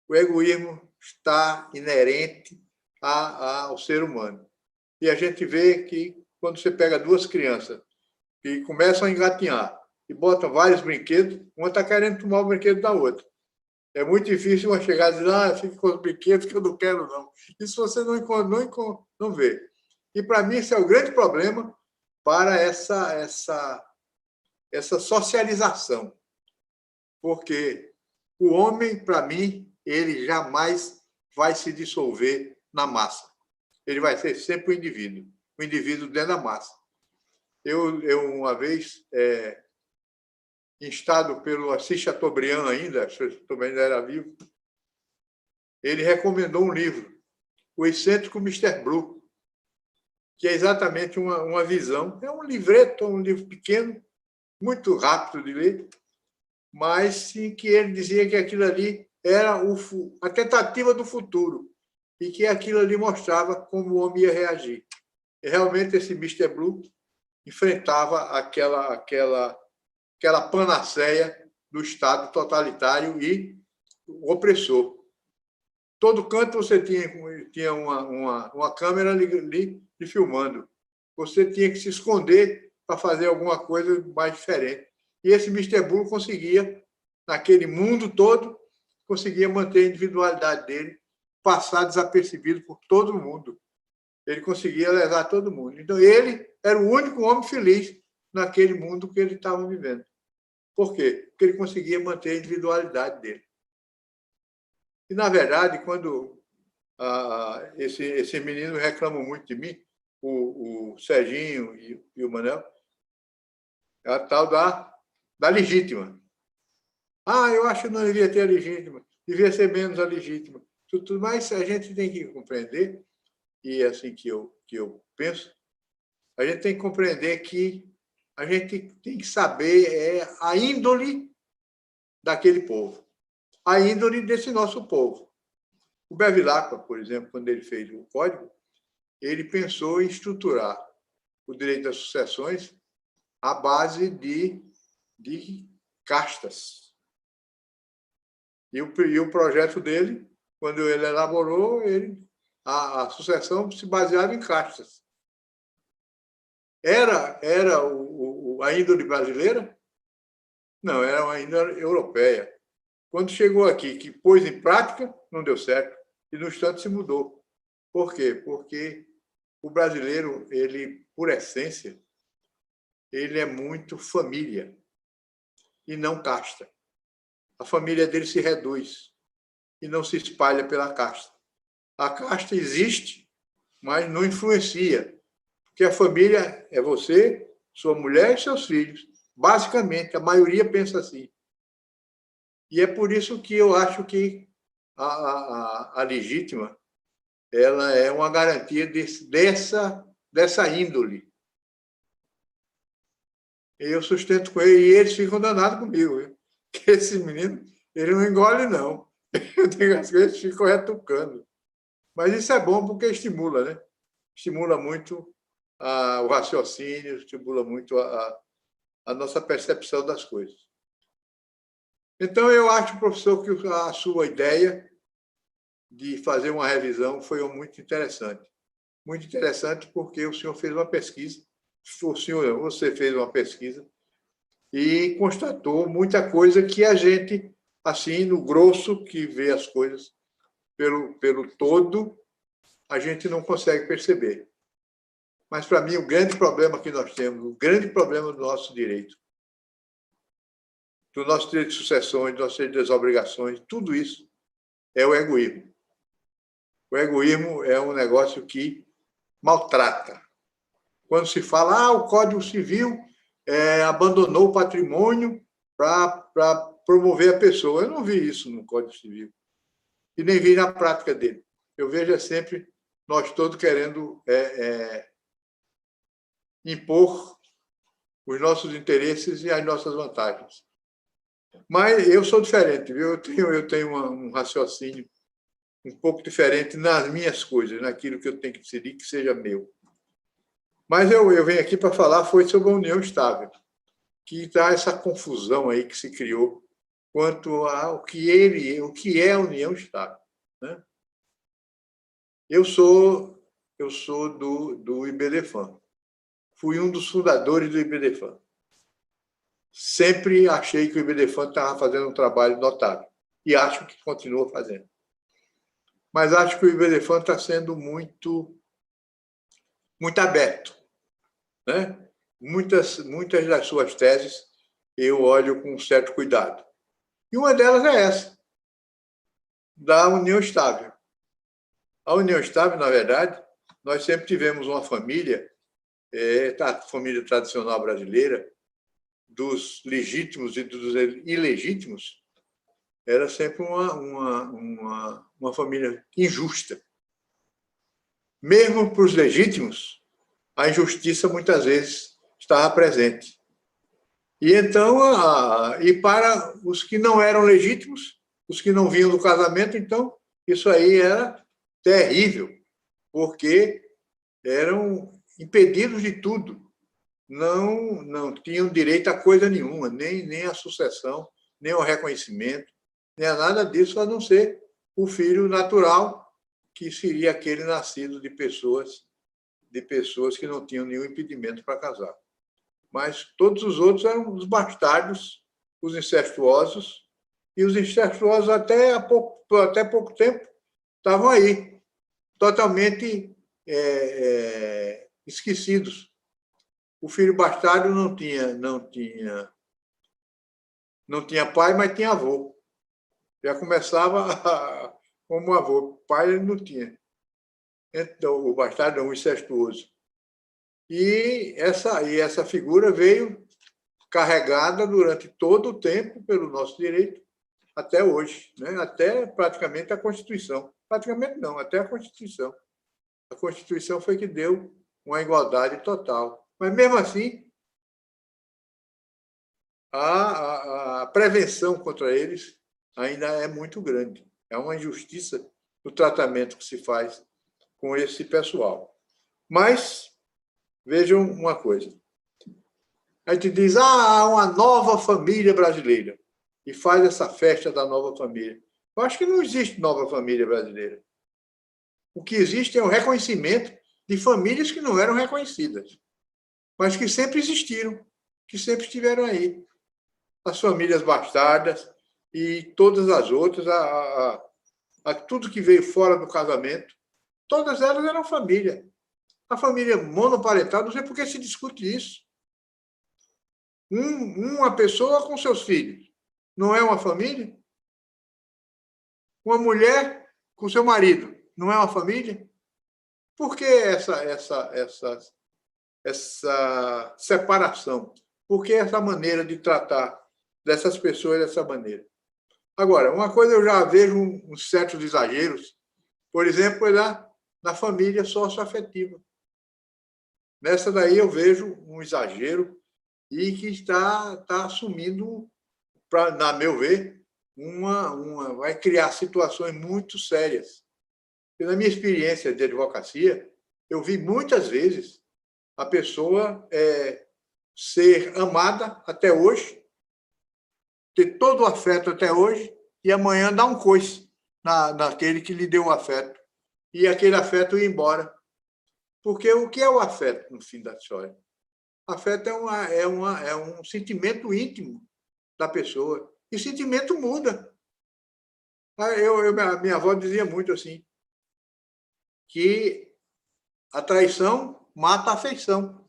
O egoísmo está inerente ao ser humano. E a gente vê que, quando você pega duas crianças que começam a engatinhar e botam vários brinquedos, uma está querendo tomar o brinquedo da outra. É muito difícil uma chegar e dizer, fique com os brinquedos que eu não quero, não. Isso você não vê. E, para mim, esse é o grande problema para essa socialização. Porque o homem, para mim, ele jamais vai se dissolver na massa. Ele vai ser sempre o indivíduo dentro da massa. Eu uma vez, instado pelo Assis Chateaubriand ainda, também ainda era vivo, ele recomendou um livro, O Excêntrico Mr. Blue, que é exatamente uma visão. É um livreto, um livro pequeno, muito rápido de ler, mas em que ele dizia que aquilo ali era a tentativa do futuro e que aquilo ali mostrava como o homem ia reagir. E realmente esse Mr. Blue enfrentava aquela panaceia do Estado totalitário e opressor. Todo canto você tinha uma câmera ali filmando. Você tinha que se esconder para fazer alguma coisa mais diferente. E esse Mr. Blue conseguia, naquele mundo todo, conseguia manter a individualidade dele, passar desapercebido por todo mundo. Ele conseguia levar todo mundo. Então, ele era o único homem feliz naquele mundo que ele estava vivendo. Por quê? Porque ele conseguia manter a individualidade dele. E, na verdade, quando esse menino reclama muito de mim, o Serginho e o Manel, é a tal da legítima. Eu acho que não devia ter a legítima, devia ser menos a legítima. Tudo mais a gente tem que compreender, e é assim que eu penso, a gente tem que compreender que a gente tem que saber a índole daquele povo, a índole desse nosso povo. O Bevilacqua, por exemplo, quando ele fez o Código, ele pensou em estruturar o direito das sucessões à base de castas. E o projeto dele, quando ele elaborou, a sucessão se baseava em castas. Era a índole brasileira? Não, era uma índole europeia. Quando chegou aqui, que pôs em prática, não deu certo. E, no instante, se mudou. Por quê? Porque o brasileiro, ele, por essência, ele é muito família e não casta. A família dele se reduz e não se espalha pela casta. A casta existe, mas não influencia. Porque a família é você, sua mulher e seus filhos. Basicamente, a maioria pensa assim. E é por isso que eu acho que a legítima ela é uma garantia dessa índole. E eu sustento com ele, e eles ficam danados comigo. Viu? Que esse menino, ele não engole, não. Eu tenho as coisas, ficam retucando. Mas isso é bom porque estimula, né? Estimula muito o raciocínio, estimula muito a nossa percepção das coisas. Então, eu acho, professor, que a sua ideia de fazer uma revisão foi muito interessante. Muito interessante porque o senhor fez uma pesquisa, você fez uma pesquisa e constatou muita coisa que a gente, assim, no grosso, que vê as coisas pelo todo, a gente não consegue perceber. Mas, para mim, o grande problema que nós temos, o grande problema do nosso direito de sucessões, do nosso direito das obrigações, tudo isso é o egoísmo. O egoísmo é um negócio que maltrata. Quando se fala, o Código Civil abandonou o patrimônio para promover a pessoa. Eu não vi isso no Código Civil. E nem vi na prática dele. Eu vejo sempre nós todos querendo impor os nossos interesses e as nossas vantagens. Mas eu sou diferente, viu? Eu tenho um raciocínio um pouco diferente nas minhas coisas, naquilo que eu tenho que decidir que seja meu. Mas eu venho aqui para falar foi sobre a união estável, que está essa confusão aí que se criou quanto ao que é a união estável, né? Eu sou do IBDFAN. Fui um dos fundadores do IBDFAN. Sempre achei que o IBDFAN estava fazendo um trabalho notável. E acho que continua fazendo. Mas acho que o IBDFAN está sendo muito aberto, né? Muitas das suas teses eu olho com um certo cuidado. E uma delas é essa, da união estável. A união estável, na verdade, nós sempre tivemos uma família, a família tradicional brasileira, dos legítimos e dos ilegítimos, era sempre uma família injusta. Mesmo para os legítimos, a injustiça muitas vezes estava presente. E então, e para os que não eram legítimos, os que não vinham do casamento, então, isso aí era terrível, porque eram impedidos de tudo. Não tinham direito a coisa nenhuma, nem a sucessão, nem ao reconhecimento, nem a nada disso, a não ser o filho natural, que seria aquele nascido de pessoas que não tinham nenhum impedimento para casar. Mas todos os outros eram os bastardos, os incestuosos, e os incestuosos até pouco tempo estavam aí, totalmente esquecidos. O filho bastardo não tinha pai, mas tinha avô. Já começava como avô. Pai ele não tinha. Então, o bastardo é um incestuoso. E essa figura veio carregada durante todo o tempo pelo nosso direito, até hoje, né? Até praticamente a Constituição. Praticamente não, até a Constituição. A Constituição foi que deu uma igualdade total. Mas, mesmo assim, a prevenção contra eles ainda é muito grande. É uma injustiça no tratamento que se faz com esse pessoal. Mas, vejam uma coisa. A gente diz, há uma nova família brasileira, e faz essa festa da nova família. Eu acho que não existe nova família brasileira. O que existe é o reconhecimento de famílias que não eram reconhecidas, mas que sempre existiram, que sempre estiveram aí. As famílias bastardas e todas as outras, tudo que veio fora do casamento, todas elas eram família. A família monoparental, não sei por que se discute isso. Uma pessoa com seus filhos não é uma família? Uma mulher com seu marido não é uma família? Por que essa separação? Por que essa maneira de tratar dessas pessoas dessa maneira? Agora, uma coisa eu já vejo uns certos exageros, por exemplo, na família socioafetiva. Nessa daí eu vejo um exagero e que está assumindo, na meu ver, vai criar situações muito sérias. E na minha experiência de advocacia, eu vi muitas vezes a pessoa ser amada até hoje, ter todo o afeto até hoje, e amanhã dar um coice naquele que lhe deu o afeto. E aquele afeto ir embora. Porque o que é o afeto, no fim da história? Afeto é um sentimento íntimo da pessoa. E sentimento muda. Minha avó dizia muito assim, que a traição mata a afeição.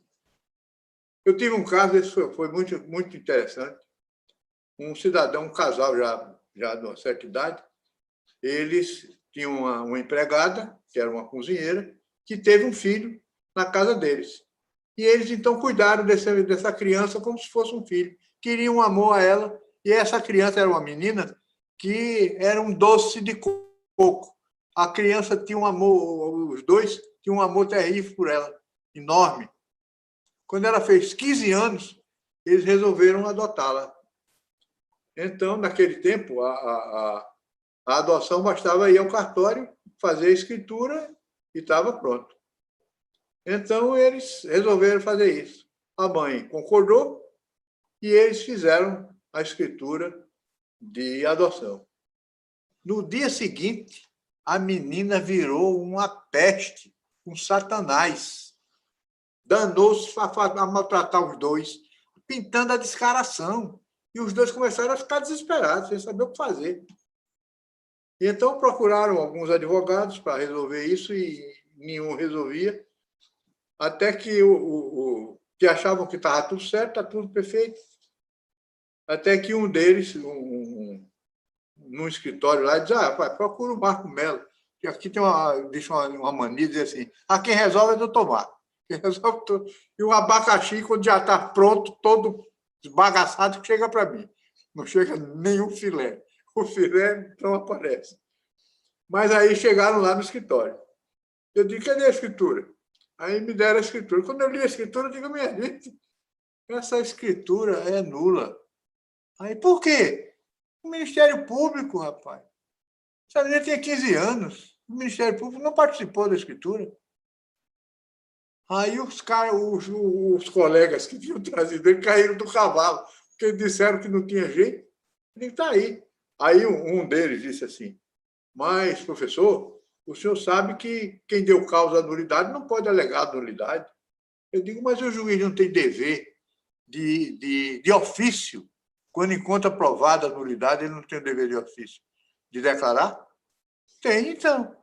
Eu tive um caso, esse foi muito, muito interessante. Um cidadão, um casal já de uma certa idade, eles tinham uma empregada, que era uma cozinheira, que teve um filho na casa deles. E eles, então, cuidaram dessa criança como se fosse um filho. Queriam amor a ela. E essa criança era uma menina que era um doce de coco. A criança tinha um amor, os dois tinham um amor terrível por ela, enorme. Quando ela fez 15 anos, eles resolveram adotá-la. Então, naquele tempo, a adoção bastava ir ao cartório, fazer a escritura e estava pronto. Então, eles resolveram fazer isso. A mãe concordou e eles fizeram a escritura de adoção. No dia seguinte, a menina virou uma peste, um satanás. Danou-se a maltratar os dois, pintando a descaração. E os dois começaram a ficar desesperados, sem saber o que fazer. E então procuraram alguns advogados para resolver isso e nenhum resolvia, até que que achavam que estava tudo certo, está tudo perfeito, até que um deles, num escritório lá, diz: rapaz, procura o Marco Melo, que aqui tem uma mania de dizer assim: quem resolve é doutor Marco. Quem resolve tudo. E o abacaxi, quando já está pronto, todo esbagaçado, que chega para mim. Não chega nenhum filé. O filé não aparece. Mas aí chegaram lá no escritório. Eu digo: cadê a escritura? Aí me deram a escritura. Quando eu li a escritura, eu digo: minha gente, essa escritura é nula. Aí, por quê? O Ministério Público, rapaz. Essa menina tinha 15 anos. O Ministério Público não participou da escritura. Aí os colegas que tinham trazido ele caíram do cavalo, porque disseram que não tinha jeito. Ele está aí. Aí um deles disse assim: mas, professor, o senhor sabe que quem deu causa à nulidade não pode alegar nulidade. Eu digo: mas o juiz não tem dever de ofício. Quando encontra provada a nulidade, ele não tem o dever de ofício de declarar? Tem, então.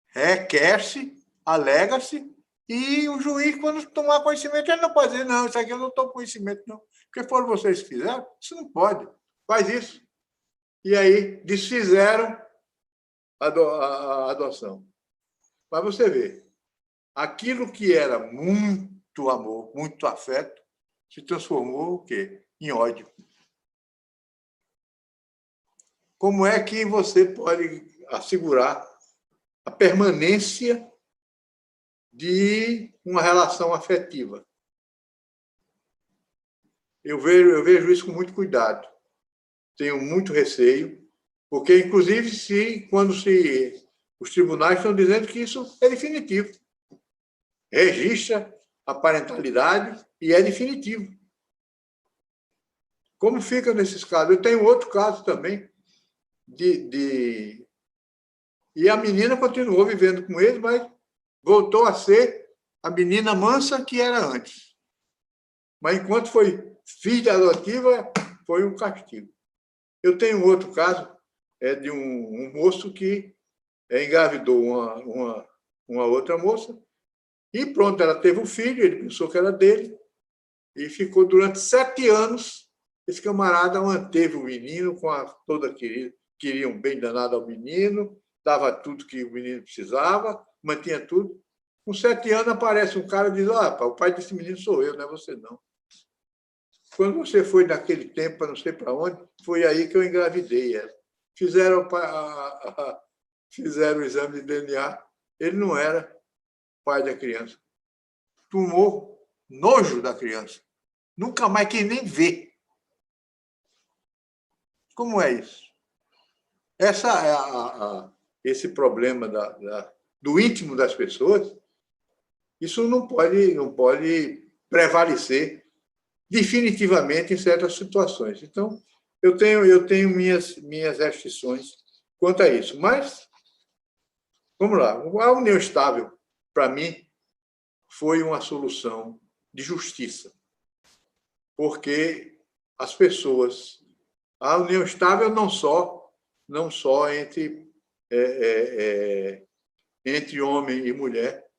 Requer-se, alega-se, e o juiz, quando tomar conhecimento, ele não pode dizer: não, isso aqui eu não estou com conhecimento, não. Porque foram vocês que fizeram, isso não pode. Faz isso. E aí desfizeram a adoção. Mas você vê, aquilo que era muito amor, muito afeto, se transformou o quê? Em ódio. Como é que você pode assegurar a permanência de uma relação afetiva? Eu vejo isso com muito cuidado. Tenho muito receio, porque, inclusive, quando os tribunais estão dizendo que isso é definitivo. Registra a parentalidade e é definitivo. Como fica nesses casos? Eu tenho outro caso também, e a menina continuou vivendo com ele, mas voltou a ser a menina mansa que era antes. Mas enquanto foi filha adotiva, foi um castigo. Eu tenho outro caso, de um moço que engravidou uma outra moça, e pronto, ela teve um filho, ele pensou que era dele, e ficou durante 7 anos. Esse camarada manteve o menino com toda querida, queria um bem danado ao menino, dava tudo que o menino precisava, mantinha tudo. Com 7 anos aparece um cara e diz: o pai desse menino sou eu, não é você não. Quando você foi naquele tempo, para não sei para onde, foi aí que eu engravidei ela. Fizeram o exame de DNA, ele não era pai da criança. Tomou nojo da criança. Nunca mais quis nem ver. Como é isso? Essa é esse problema do íntimo das pessoas, isso não pode prevalecer definitivamente em certas situações. Então, eu tenho minhas restrições quanto a isso. Mas, vamos lá, a união estável, para mim, foi uma solução de justiça, porque as pessoas... A união estável não só entre homem e mulher,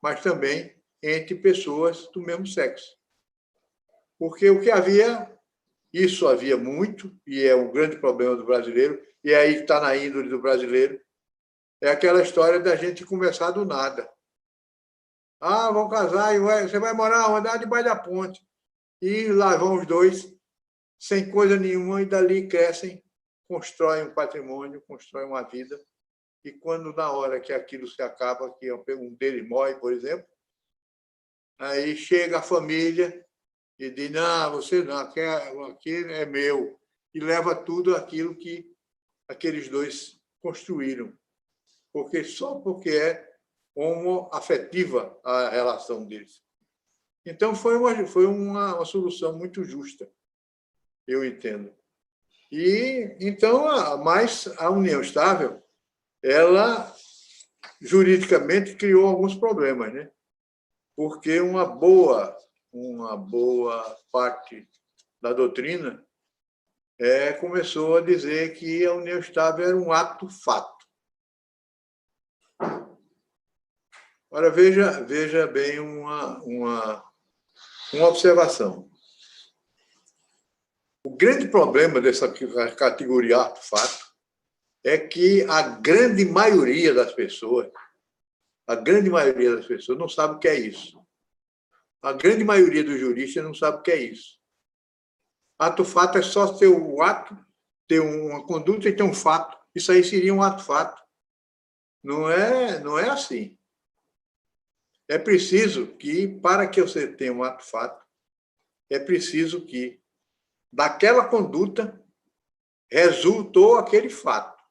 mas também entre pessoas do mesmo sexo. Porque o que isso havia muito, e é um grande problema do brasileiro, e é aí que está na índole do brasileiro, é aquela história da gente começar do nada. Vão casar, e você vai morar onde? Debaixo da ponte. E lá vão os dois, sem coisa nenhuma, e dali crescem, constroem um patrimônio, constroem uma vida. E quando, na hora que aquilo se acaba, que um deles morre, por exemplo, aí chega a família e diz: não, você não, aqui é meu. E leva tudo aquilo que aqueles dois construíram. Só porque é homoafetiva a relação deles. Então, foi uma solução muito justa, eu entendo. E, então, mas a união estável, ela juridicamente criou alguns problemas, né? Porque uma boa parte da doutrina começou a dizer que a união estável era um ato-fato. Ora, veja bem uma observação. O grande problema dessa categoria ato-fato é que a grande maioria das pessoas não sabe o que é isso. A grande maioria dos juristas não sabe o que é isso. Ato-fato é só ter o ato, ter uma conduta e ter um fato. Isso aí seria um ato-fato. Não é assim. É preciso que, para que você tenha um ato-fato, é preciso que, daquela conduta, resultou aquele fato.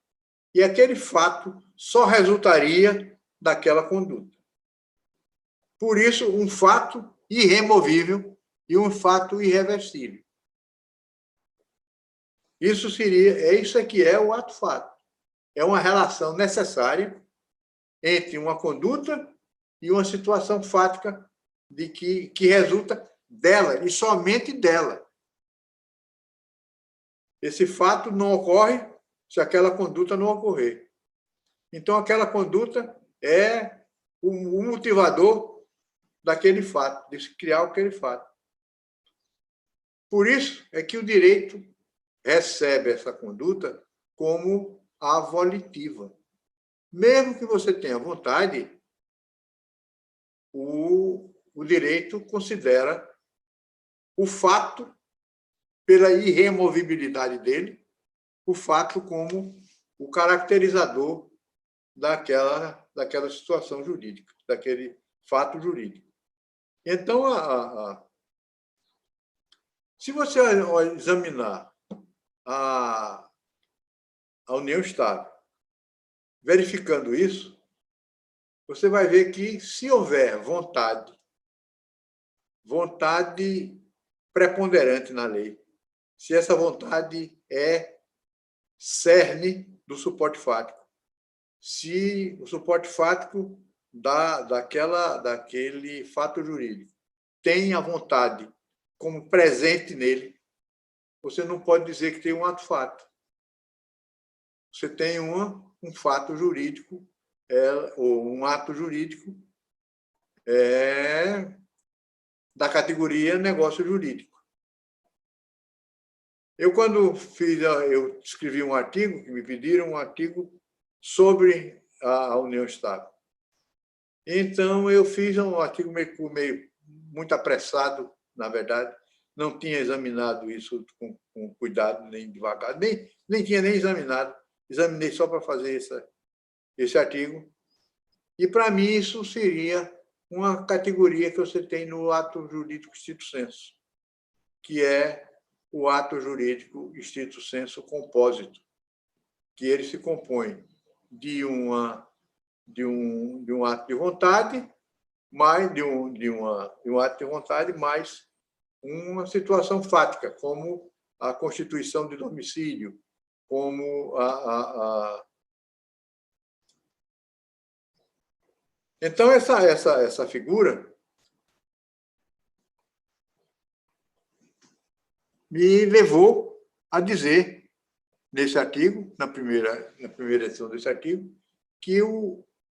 E aquele fato só resultaria daquela conduta. Por isso, um fato irremovível e um fato irreversível. Isso aqui é o ato-fato. É uma relação necessária entre uma conduta e uma situação fática que resulta dela, e somente dela. Esse fato não ocorre se aquela conduta não ocorrer. Então, aquela conduta é o motivador daquele fato, de se criar aquele fato. Por isso é que o direito recebe essa conduta como avolitiva. Mesmo que você tenha vontade, o direito considera o fato, pela irremovibilidade dele, o fato como o caracterizador daquela situação jurídica, daquele fato jurídico. Então, se você examinar a união estável, verificando isso, você vai ver que, se houver vontade preponderante na lei, se essa vontade é cerne do suporte fático, se o suporte fático daquele fato jurídico tem a vontade como presente nele, você não pode dizer que tem um ato-fato. Você tem um fato jurídico, ou um ato jurídico da categoria negócio jurídico. Quando eu escrevi um artigo, que me pediram um artigo sobre a união estável. Então, eu fiz um artigo meio muito apressado, na verdade, não tinha examinado isso com cuidado, nem devagar, nem tinha nem examinado. Examinei só para fazer esse artigo. E, para mim, isso seria uma categoria que você tem no ato jurídico stricto sensu, que é o ato jurídico stricto sensu compósito, que ele se compõe de um ato de vontade, mais de um ato de vontade, mais uma situação fática, como a constituição de domicílio, como Então, essa figura me levou a dizer, nesse artigo, na primeira edição desse artigo, que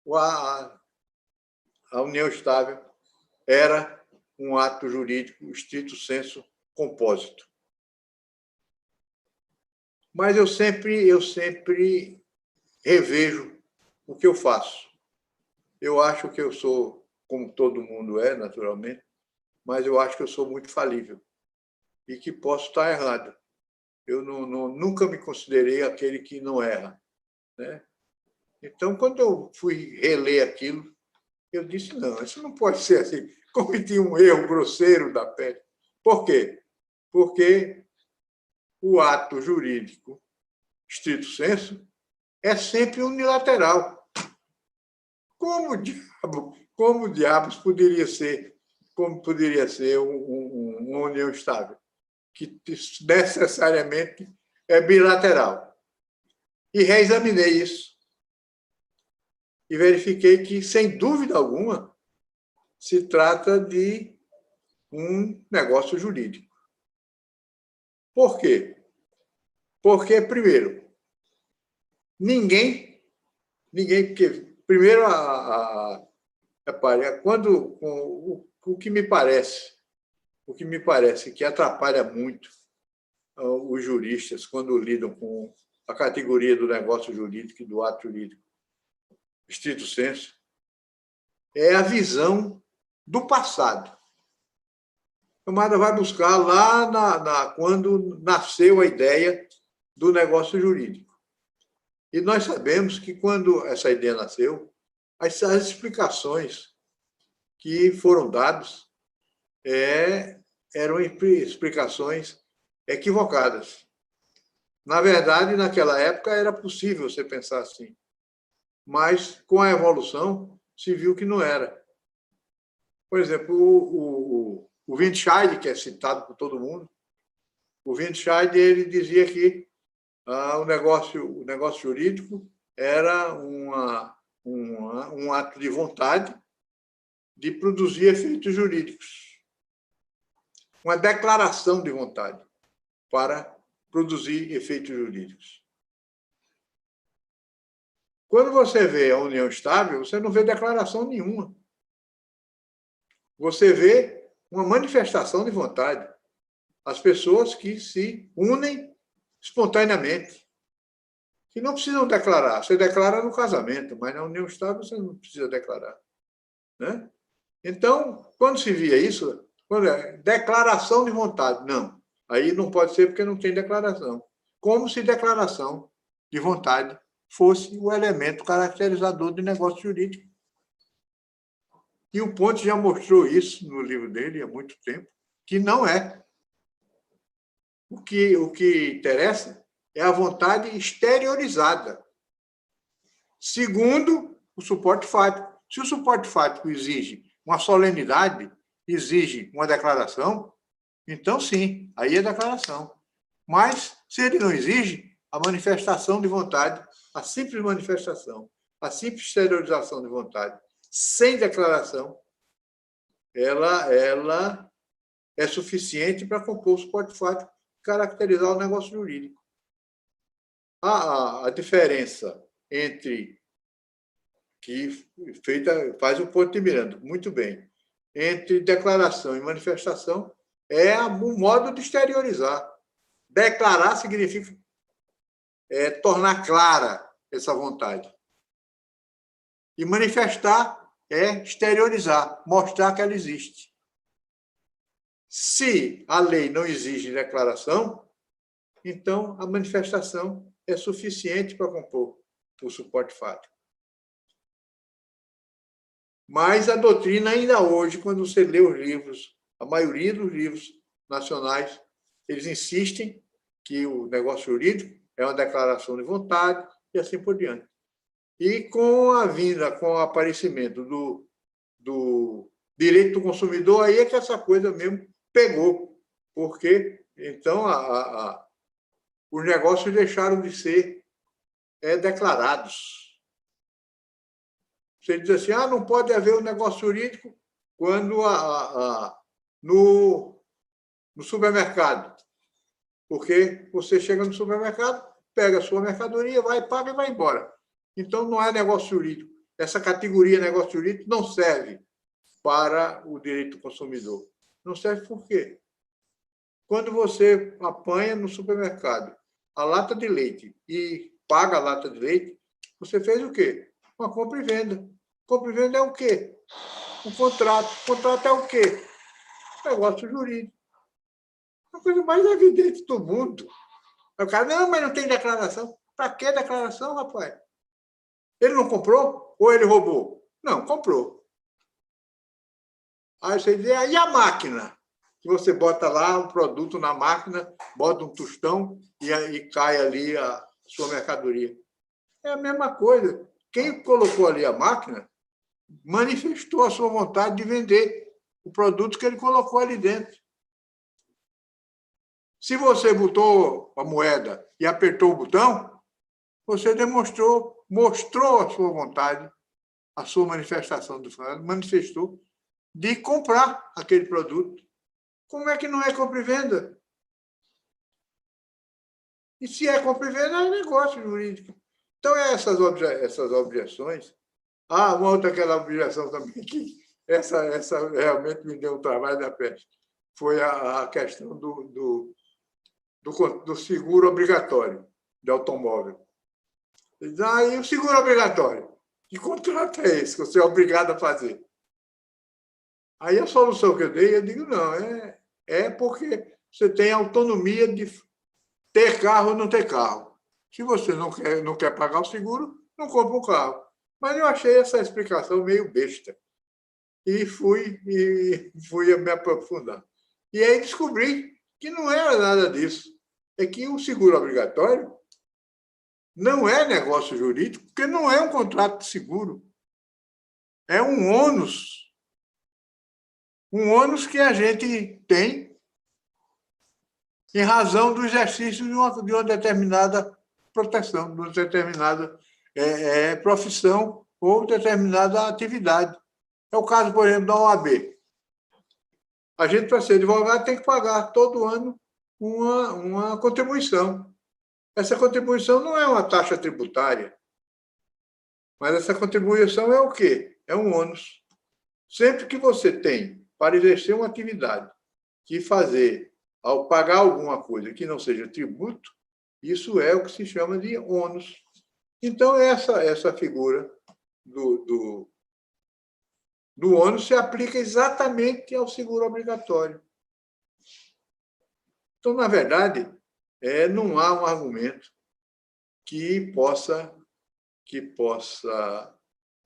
a união estável era um ato jurídico stricto sensu compósito. Mas eu sempre revejo o que eu faço. Eu acho que eu sou, como todo mundo é, naturalmente, mas eu acho que eu sou muito falível e que posso estar errado. Eu nunca me considerei aquele que não erra, né? Então, quando eu fui reler aquilo, eu disse, não, isso não pode ser assim. Cometi um erro grosseiro da pele. Por quê? Porque o ato jurídico stricto sensu é sempre unilateral. Como diabos poderia ser uma união estável, que necessariamente é bilateral? E reexaminei isso. e verifiquei que, sem dúvida alguma, se trata de um negócio jurídico. Por quê? Porque, primeiro, ninguém, porque, primeiro, quando o que me parece que atrapalha muito os juristas quando lidam com a categoria do negócio jurídico e do ato jurídico, estrito sensu, é a visão do passado. A camada vai buscar lá quando nasceu a ideia do negócio jurídico. E nós sabemos que, quando essa ideia nasceu, as explicações que foram dadas eram explicações equivocadas. Na verdade, naquela época, era possível você pensar assim. Mas, com a evolução, se viu que não era. Por exemplo, o Windscheid, que é citado por todo mundo, o Windscheid, ele dizia que o negócio jurídico era um ato de vontade de produzir efeitos jurídicos. Uma declaração de vontade para produzir efeitos jurídicos. Quando você vê a união estável, você não vê declaração nenhuma. Você vê uma manifestação de vontade. As pessoas que se unem espontaneamente, que não precisam declarar. Você declara no casamento, mas na união estável você não precisa declarar. Né? Então, quando se via isso, declaração de vontade, não. Aí não pode ser porque não tem declaração. Como se declaração de vontade fosse o elemento caracterizador de negócio jurídico. E o Ponte já mostrou isso no livro dele há muito tempo, que não é. O que interessa é a vontade exteriorizada, segundo o suporte fático. Se o suporte fático exige uma solenidade, exige uma declaração, então sim, aí é declaração. Mas, se ele não exige, a manifestação de vontade, a simples manifestação, a simples exteriorização de vontade, sem declaração, ela é suficiente para compor o suporte fático e caracterizar o negócio jurídico. A diferença entre, que faz o Ponte Miranda muito bem, entre declaração e manifestação é o modo de exteriorizar. Declarar significa tornar clara essa vontade. E manifestar é exteriorizar, mostrar que ela existe. Se a lei não exige declaração, então a manifestação é suficiente para compor o suporte fático. Mas a doutrina, ainda hoje, quando você lê os livros, a maioria dos livros nacionais, eles insistem que o negócio jurídico é uma declaração de vontade e assim por diante. E com o aparecimento do direito do consumidor, aí é que essa coisa mesmo pegou, porque então os negócios deixaram de ser declarados. Você diz assim, não pode haver um negócio jurídico quando no supermercado, porque você chega no supermercado, pega a sua mercadoria, vai, paga e vai embora. Então, não é negócio jurídico. Essa categoria negócio jurídico não serve para o direito do consumidor. Não serve por quê? Quando você apanha no supermercado a lata de leite e paga a lata de leite, você fez o quê? Uma compra e venda. Compra e venda é o quê? Um contrato. Contrato é o quê? Negócio jurídico. A coisa mais evidente do mundo. O cara, não, mas não tem declaração. Para que declaração, rapaz? Ele não comprou ou ele roubou? Não, comprou. Aí você diz, e a máquina? Que você bota lá um produto na máquina, bota um tostão e cai ali a sua mercadoria. É a mesma coisa. Quem colocou ali a máquina manifestou a sua vontade de vender o produto que ele colocou ali dentro. Se você botou a moeda e apertou o botão, você mostrou a sua vontade a sua manifestação do funcionário, manifestou de comprar aquele produto. Como é que não é compra e venda? E se é compra e venda, é negócio jurídico. Então, essas objeções. Uma outra aquela objeção também, que essa realmente me deu um trabalho da peste, foi a questão do seguro obrigatório de automóvel. E o seguro obrigatório? Que contrato é esse que você é obrigado a fazer? Aí a solução que eu dei, eu digo, não, é porque você tem autonomia de ter carro ou não ter carro. Se você não quer pagar o seguro, não compra o carro. Mas eu achei essa explicação meio besta. E fui me aprofundar. E aí descobri que não era nada disso. É que o seguro obrigatório não é negócio jurídico, porque não é um contrato de seguro. É um ônus. Um ônus que a gente tem em razão do exercício de uma determinada proteção, de uma determinada profissão ou determinada atividade. É o caso, por exemplo, da OAB. A gente, para ser advogado, tem que pagar todo ano uma contribuição. Essa contribuição não é uma taxa tributária, mas essa contribuição é o quê? É um ônus. Sempre que você tem, para exercer uma atividade, que fazer, ao pagar alguma coisa que não seja tributo, isso é o que se chama de ônus. Então, essa figura do ônus se aplica exatamente ao seguro obrigatório. Então, na verdade, não há um argumento que possa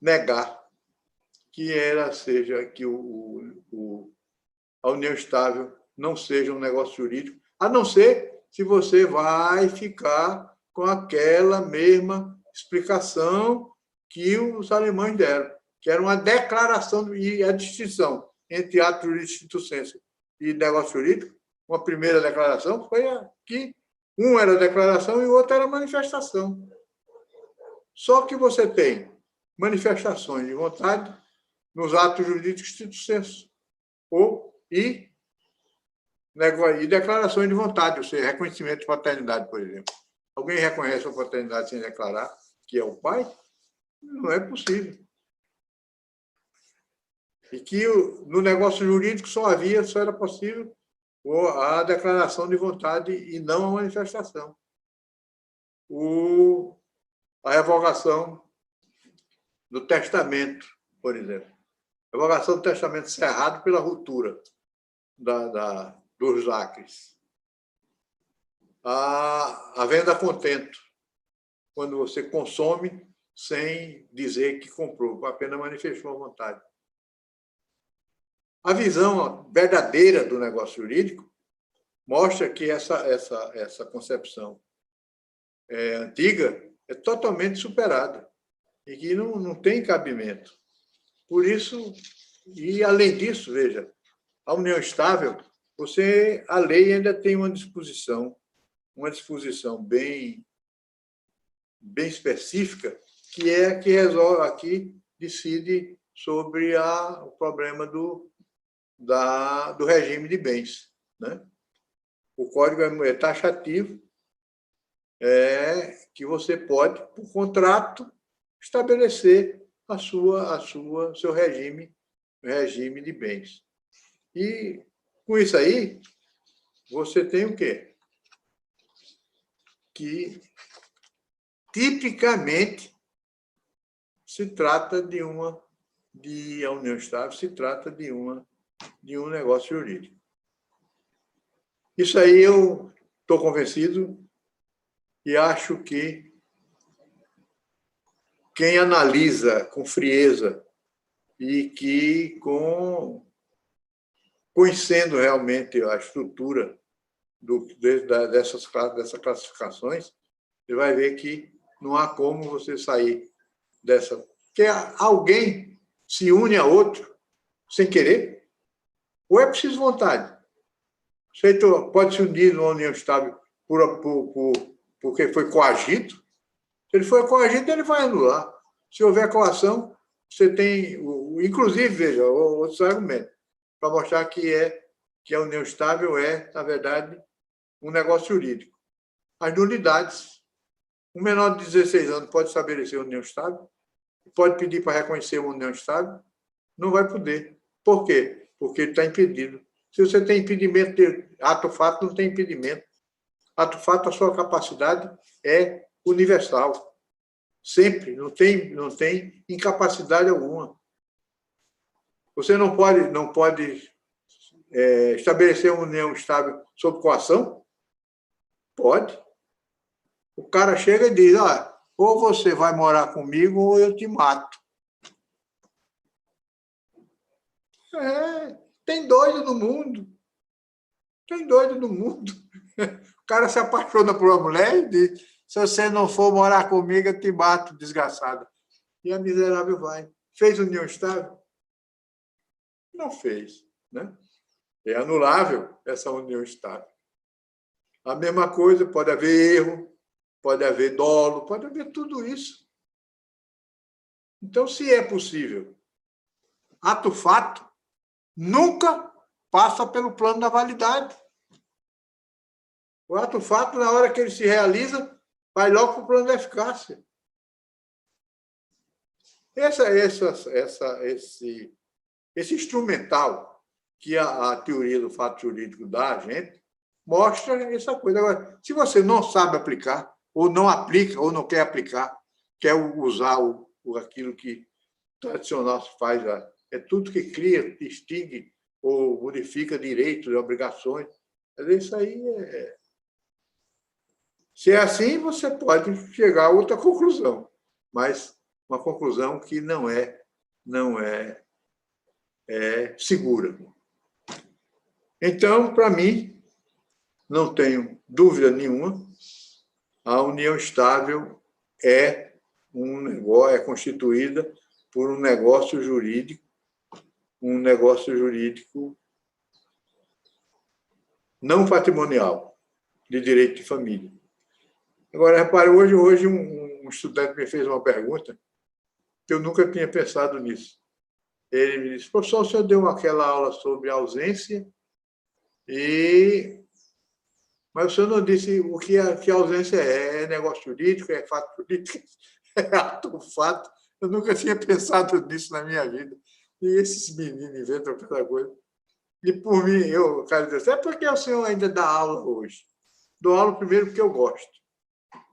negar que a união estável não seja um negócio jurídico, a não ser se você vai ficar com aquela mesma explicação que os alemães deram, que era uma declaração, e a distinção entre ato jurídico stricto sensu e negócio jurídico, uma primeira declaração foi que um era declaração e o outro era manifestação. Só que você tem manifestações de vontade nos atos jurídicos stricto sensu e declarações de vontade, ou seja, reconhecimento de paternidade, por exemplo. Alguém reconhece a paternidade sem declarar que é o pai? Não é possível. E que no negócio jurídico só era possível a declaração de vontade e não a manifestação. A revogação do testamento, por exemplo. A revogação do testamento cerrado pela ruptura dos lacres. A venda a contento, quando você consome sem dizer que comprou, apenas manifestou a vontade. A visão verdadeira do negócio jurídico mostra que essa concepção antiga é totalmente superada e que não tem cabimento. Por isso, e além disso, veja, a união estável, a lei ainda tem uma disposição bem específica, que é a que resolve aqui, decide sobre o problema do regime de bens, né? O código é taxativo, que você pode, por contrato, estabelecer seu regime de bens. E, com isso aí, você tem o quê? Que, tipicamente, se trata a união estável se trata de um negócio jurídico. Isso aí eu estou convencido e acho que quem analisa com frieza e que, conhecendo realmente a estrutura dessas classificações, você vai ver que não há como você sair dessa. Porque alguém se une a outro sem querer, ou é preciso vontade. O sujeito pode se unir numa união estável porque foi coagido. Se ele foi coagido, ele vai anular. Se houver coação, você tem, inclusive, veja, outros argumentos, para mostrar que a união estável é, na verdade, um negócio jurídico. As nulidades. Um menor de 16 anos pode estabelecer união estável, pode pedir para reconhecer uma união estável, não vai poder. Por quê? Porque ele está impedido. Se você tem impedimento de ato fato, não tem impedimento. Ato fato, a sua capacidade é universal. Sempre, não tem incapacidade alguma. Você não pode estabelecer uma união estável sob coação? Pode. O cara chega e diz, ou você vai morar comigo ou eu te mato. Tem doido no mundo. Tem doido no mundo. O cara se apaixona por uma mulher e diz, se você não for morar comigo, eu te mato, desgraçado. E a miserável vai. Fez união estável? Não fez. Né? É anulável essa união estável. A mesma coisa, pode haver erro, pode haver dolo, pode haver tudo isso. Então, se é possível, ato-fato nunca passa pelo plano da validade. O ato-fato, na hora que ele se realiza, vai logo para o plano da eficácia. Esse instrumental que a teoria do fato jurídico dá a gente mostra essa coisa. Agora, se você não sabe aplicar, ou não aplica, ou não quer aplicar, quer usar aquilo que tradicional se faz, é tudo que cria, extingue ou modifica direitos e obrigações. Isso aí Se é assim, você pode chegar a outra conclusão, mas uma conclusão que não é segura. Então, para mim, não tenho dúvida nenhuma, a união estável é constituída por um negócio jurídico não patrimonial, de direito de família. Agora, repare, hoje um estudante me fez uma pergunta que eu nunca tinha pensado nisso. Ele me disse, professor, o senhor deu aquela aula sobre ausência, mas o senhor não disse o que a ausência é negócio jurídico, é fato jurídico, é ato-fato. Eu nunca tinha pensado nisso na minha vida. E esses meninos inventam cada coisa. E, por mim, o cara disse, é porque o senhor ainda dá aula hoje. Dou aula, primeiro, porque eu gosto.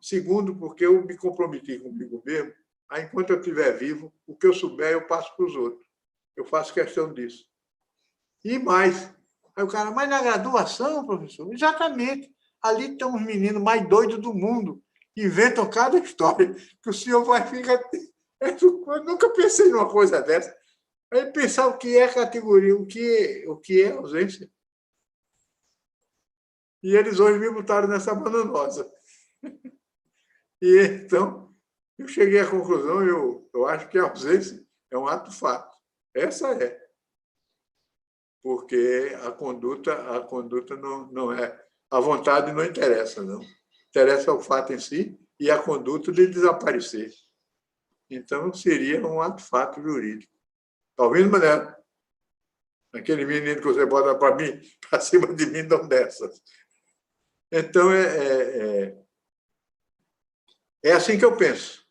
Segundo, porque eu me comprometi comigo mesmo, enquanto eu estiver vivo, o que eu souber, eu passo para os outros. Eu faço questão disso. E mais. Aí o cara, mas na graduação, professor? Exatamente. Ali estão os meninos mais doidos do mundo. Inventam cada história que o senhor vai ficar... Eu nunca pensei numa coisa dessa. Aí pensar o que é categoria, o que é ausência. E eles hoje me botaram nessa bananosa. E então, eu cheguei à conclusão, eu acho que a ausência é um ato-fato. Essa é. Porque a conduta não é... A vontade não interessa, não. Interessa o fato em si e a conduta de desaparecer. Então, seria um ato-fato jurídico. Talvez, Manel, aquele menino que você bota para cima de mim, não dessas. Então, é assim que eu penso.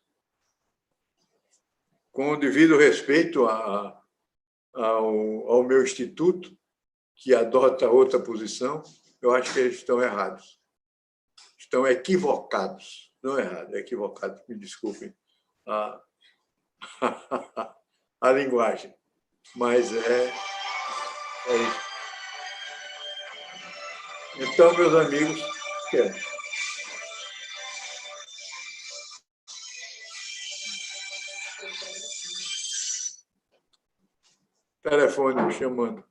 Com o devido respeito ao meu instituto, que adota outra posição, eu acho que eles estão errados. Estão equivocados. Não errados, equivocados, me desculpem a linguagem. Mas é isso. Então, meus amigos, telefone me chamando.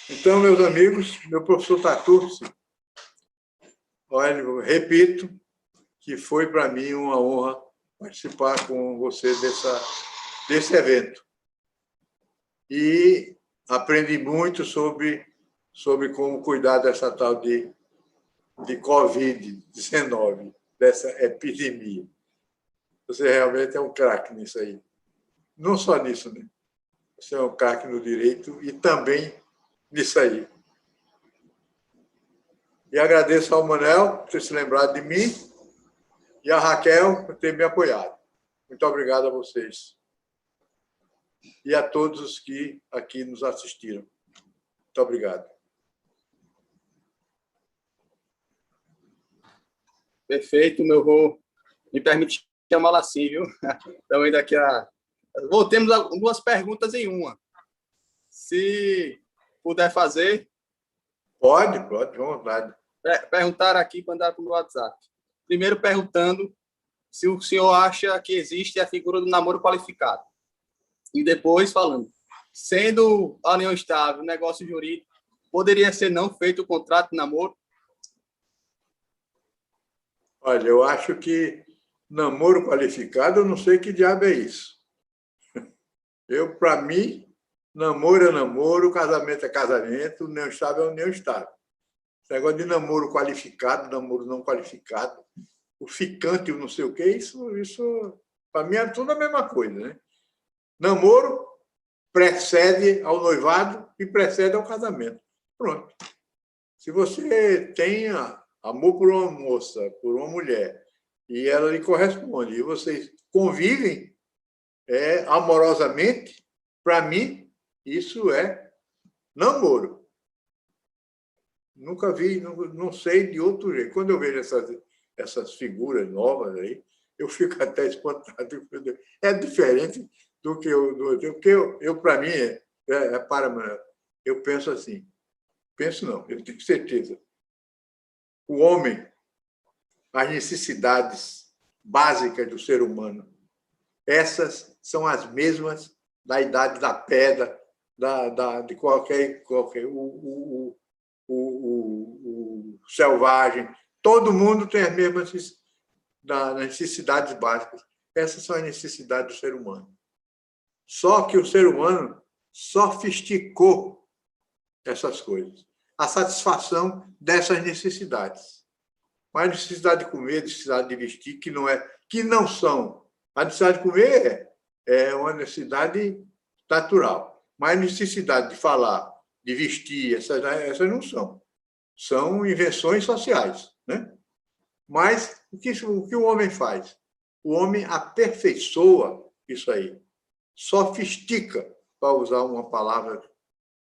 Então, meus amigos, meu professor Tartucci, olha, eu repito que foi para mim uma honra participar com você desse evento. E aprendi muito sobre como cuidar dessa tal de Covid-19, dessa epidemia. Você realmente é um craque nisso aí. Não só nisso, né? Você é um craque no direito e também nisso aí. E agradeço ao Manel por ter se lembrado de mim e a Raquel por ter me apoiado. Muito obrigado a vocês. E a todos os que aqui nos assistiram. Muito obrigado. Perfeito, meu vou me permitir chamá-la assim, viu? Também daqui a... Voltemos a 2 perguntas em uma. Se puder fazer... Pode, à vontade. Perguntaram aqui, mandaram para o WhatsApp. Primeiro perguntando se o senhor acha que existe a figura do namoro qualificado. E depois falando, sendo a união estável, negócio jurídico, poderia ser não feito o contrato de namoro? Olha, eu acho que namoro qualificado, eu não sei que diabo é isso. Para mim, namoro é namoro, casamento é casamento, união estável é união estável. Esse negócio de namoro qualificado, namoro não qualificado, o ficante, o não sei o quê, isso para mim é tudo a mesma coisa, né? Namoro precede ao noivado e precede ao casamento. Pronto. Se você tem amor por uma moça, por uma mulher, e ela lhe corresponde, e vocês convivem amorosamente, para mim, isso é namoro. Nunca vi, não sei de outro jeito. Quando eu vejo essas figuras novas aí, eu fico até espantado. É diferente do que eu para mim, eu penso assim. Penso não, eu tenho certeza. O homem, as necessidades básicas do ser humano, essas são as mesmas da idade da pedra, de qualquer o selvagem. Todo mundo tem as mesmas necessidades básicas. Essas são as necessidades do ser humano. Só que o ser humano sofisticou essas coisas. A satisfação dessas necessidades. Mas a necessidade de comer, a necessidade de vestir, que não são. A necessidade de comer é uma necessidade natural. Mas a necessidade de falar, de vestir, essas não são. São invenções sociais, né? Mas o que o homem faz? O homem aperfeiçoa isso aí. Sofistica, para usar uma palavra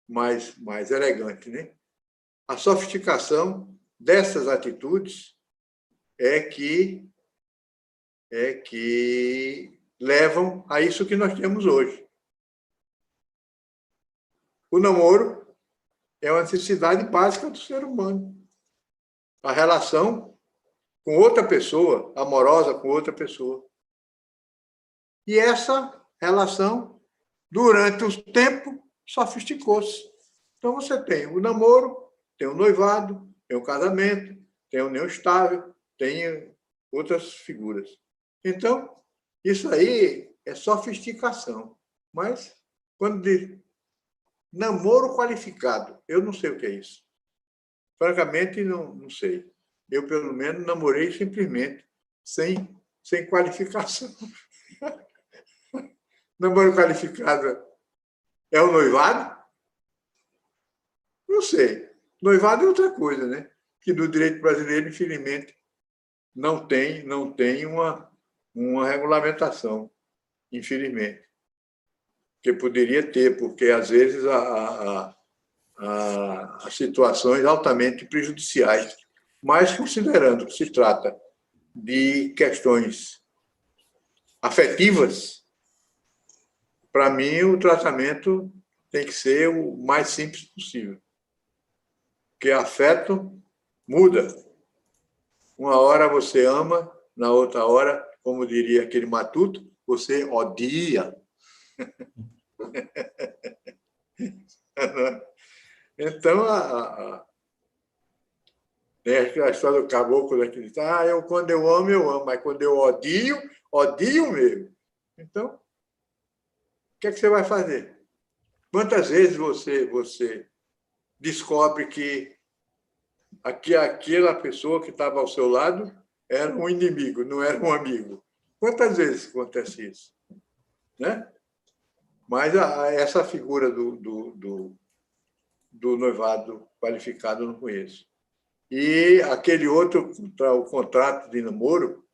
mais elegante, né? A sofisticação dessas atitudes é que levam a isso que nós temos hoje. O namoro é uma necessidade básica do ser humano. A relação com outra pessoa, amorosa com outra pessoa. E essa relação, durante o tempo, sofisticou-se. Então, você tem o namoro, tem o noivado, tem o casamento, tem a união estável, tem outras figuras. Então, isso aí é sofisticação. Mas, quando diz namoro qualificado, eu não sei o que é isso. Francamente, não sei. Eu, pelo menos, namorei simplesmente, sem qualificação. Namoro qualificado é o noivado? Não sei. Noivado é outra coisa, né? Que no direito brasileiro, infelizmente, não tem uma regulamentação, infelizmente. Que poderia ter, porque, às vezes, há situações altamente prejudiciais. Mas, considerando que se trata de questões afetivas, para mim, o tratamento tem que ser o mais simples possível. Porque afeto muda. Uma hora você ama, na outra hora, como diria aquele matuto, você odia. Então, a história do caboclo que diz, quando eu amo, mas quando eu odio mesmo. Então, o que é que você vai fazer? Quantas vezes você descobre que aquela pessoa que estava ao seu lado era um inimigo, não era um amigo? Quantas vezes acontece isso? Né? Mas essa figura do noivado qualificado eu não conheço. E aquele outro, o contrato de namoro,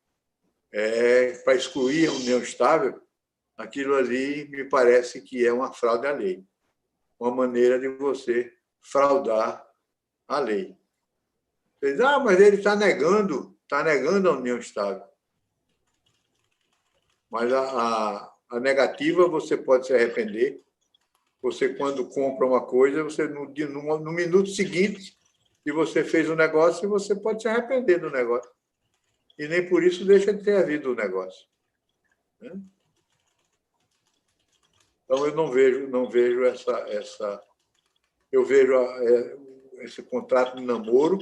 para excluir a união estável, aquilo ali me parece que é uma fraude à lei, uma maneira de você fraudar a lei. Você diz, mas ele está negando a união estável. Mas a negativa você pode se arrepender. Você, quando compra uma coisa, você no minuto seguinte que você fez o negócio, você pode se arrepender do negócio. E nem por isso deixa de ter havido o negócio. Né? Então, eu não vejo essa... Eu vejo esse contrato de namoro,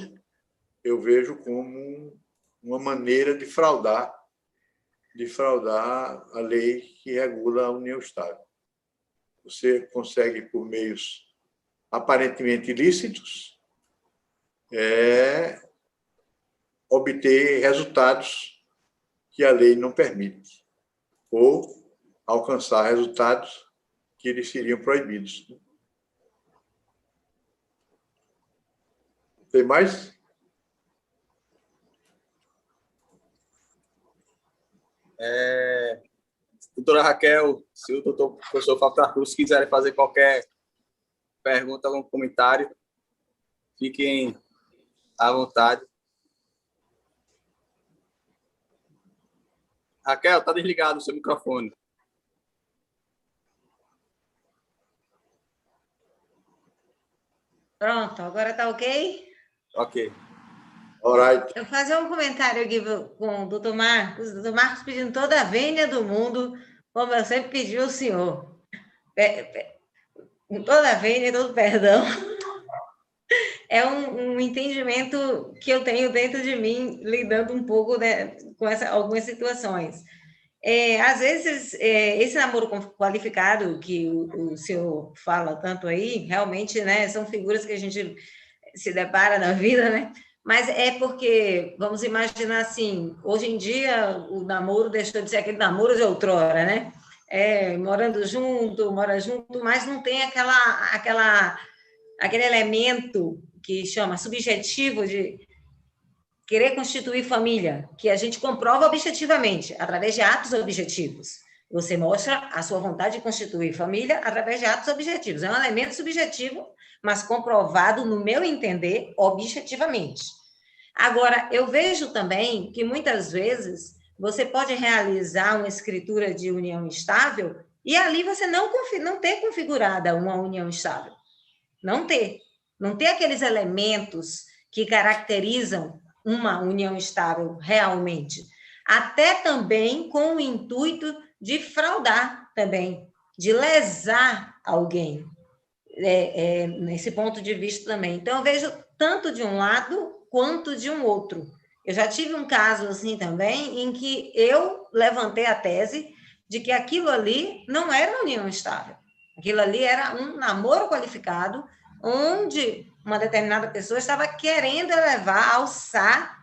eu vejo como uma maneira de fraudar a lei que regula a união estável. Você consegue, por meios aparentemente ilícitos, obter resultados que a lei não permite, ou alcançar resultados que lhes seriam proibidos. Tem mais? Doutora Raquel, se o professor Fábio Cruz quiserem fazer qualquer pergunta, algum comentário, fiquem à vontade. Raquel, está desligado o seu microfone. Pronto, agora está ok? Ok. Alright. Eu vou fazer um comentário aqui com o doutor Marcos. O doutor Marcos pedindo toda a vênia do mundo, como eu sempre pedi ao senhor. Toda a vênia, todo perdão. É um entendimento que eu tenho dentro de mim, lidando um pouco, né, com algumas situações. Às vezes, esse namoro qualificado que o senhor fala tanto aí, realmente, né, são figuras que a gente se depara na vida, né? Mas é porque, vamos imaginar assim, hoje em dia o namoro deixou de ser aquele namoro de outrora, né? Mora junto, mas não tem aquele elemento que chama subjetivo de querer constituir família, que a gente comprova objetivamente, através de atos objetivos. Você mostra a sua vontade de constituir família através de atos objetivos. É um elemento subjetivo, mas comprovado, no meu entender, objetivamente. Agora, eu vejo também que, muitas vezes, você pode realizar uma escritura de união estável e ali você não ter configurada uma união estável. Não ter aqueles elementos que caracterizam uma união estável realmente. Até também com o intuito de fraudar também, de lesar alguém, nesse ponto de vista também. Então, eu vejo tanto de um lado quanto de um outro. Eu já tive um caso assim também, em que eu levantei a tese de que aquilo ali não era uma união estável. Aquilo ali era um namoro qualificado, onde uma determinada pessoa estava querendo alçar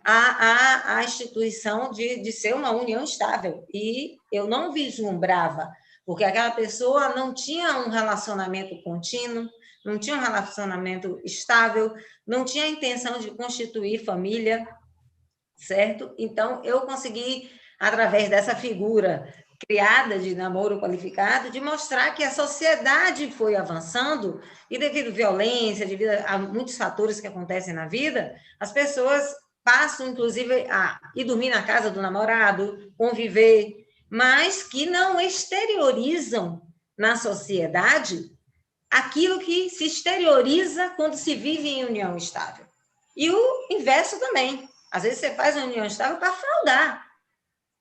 a instituição de ser uma união estável. E eu não vislumbrava, porque aquela pessoa não tinha um relacionamento contínuo, não tinha um relacionamento estável, não tinha a intenção de constituir família, certo? Então, eu consegui, através dessa figura criada de namoro qualificado, de mostrar que a sociedade foi avançando e, devido à violência, devido a muitos fatores que acontecem na vida, as pessoas passam, inclusive, a ir dormir na casa do namorado, conviver, mas que não exteriorizam na sociedade aquilo que se exterioriza quando se vive em união estável. E o inverso também. Às vezes você faz uma união estável para fraudar.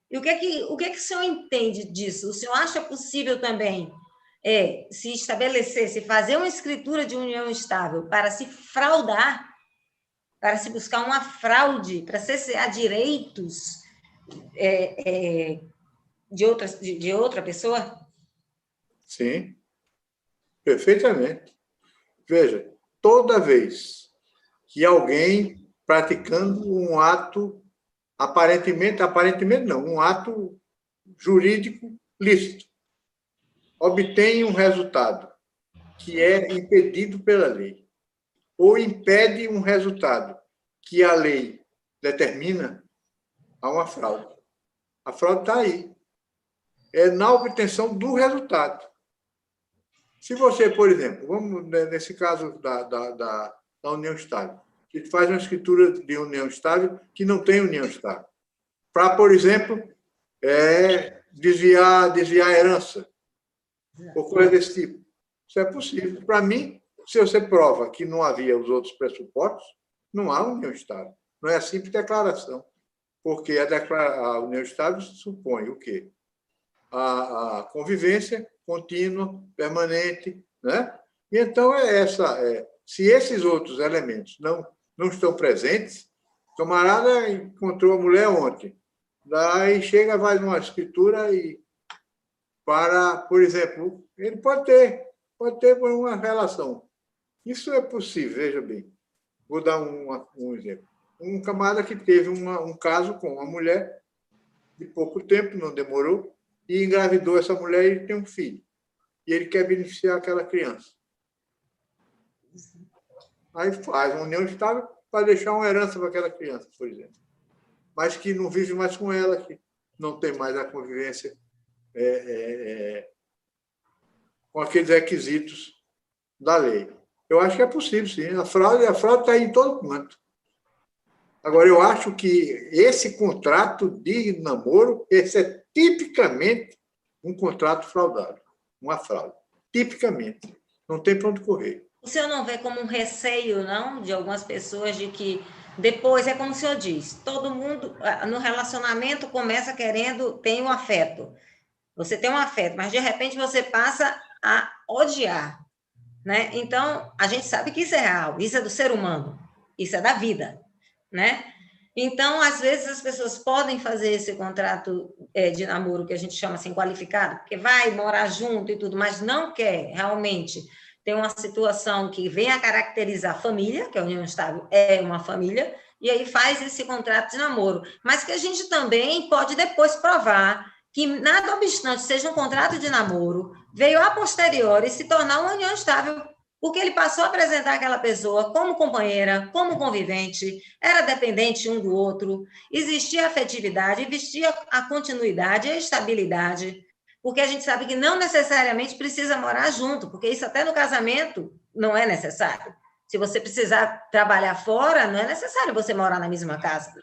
E o que é que o senhor entende disso? O senhor acha possível também se estabelecer, se fazer uma escritura de união estável para se fraudar, para se buscar uma fraude, para cessear direitos de outra pessoa? Sim, perfeitamente. Veja, toda vez que alguém praticando um ato aparentemente não, um ato jurídico lícito, obtém um resultado que é impedido pela lei, ou impede um resultado que a lei determina, há uma fraude. A fraude está aí. É na obtenção do resultado. Se você, por exemplo, vamos nesse caso da união estável, que faz uma escritura de união estável que não tem união estável, para, por exemplo, desviar a herança, ou coisa desse tipo. Isso é possível. Para mim, se você prova que não havia os outros pressupostos, não há união estável. Não é a simples declaração. Porque a união estável supõe o quê? A convivência contínua, permanente, né? E então se esses outros elementos não estão presentes, o camarada encontrou a mulher ontem, daí chega, vai numa escritura e por exemplo, ele pode ter uma relação. Isso é possível, veja bem. Vou dar um exemplo. Um camarada que teve um caso com uma mulher de pouco tempo, não demorou, e engravidou essa mulher e tem um filho. E ele quer beneficiar aquela criança. Aí faz uma união estável para deixar uma herança para aquela criança, por exemplo. Mas que não vive mais com ela, que não tem mais a convivência com aqueles requisitos da lei. Eu acho que é possível, sim. A fraude está aí em todo canto. Agora, eu acho que esse contrato de namoro, esse é tipicamente um contrato fraudado, uma fraude. Tipicamente. Não tem para onde correr. O senhor não vê como um receio, não, de algumas pessoas de que depois, é como o senhor diz, todo mundo no relacionamento começa querendo, tem um afeto. Você tem um afeto, mas de repente você passa a odiar, né? Então, a gente sabe que isso é real, isso é do ser humano, isso é da vida, né? Então, às vezes, as pessoas podem fazer esse contrato de namoro, que a gente chama assim, qualificado, porque vai morar junto e tudo, mas não quer realmente ter uma situação que venha a caracterizar a família, que a união estável é uma família, e aí faz esse contrato de namoro. Mas que a gente também pode depois provar que, nada obstante seja um contrato de namoro, veio a posteriori se tornar uma união estável, porque ele passou a apresentar aquela pessoa como companheira, como convivente, era dependente um do outro, existia afetividade, existia a continuidade e a estabilidade, porque a gente sabe que não necessariamente precisa morar junto, porque isso até no casamento não é necessário. Se você precisar trabalhar fora, não é necessário você morar na mesma casa.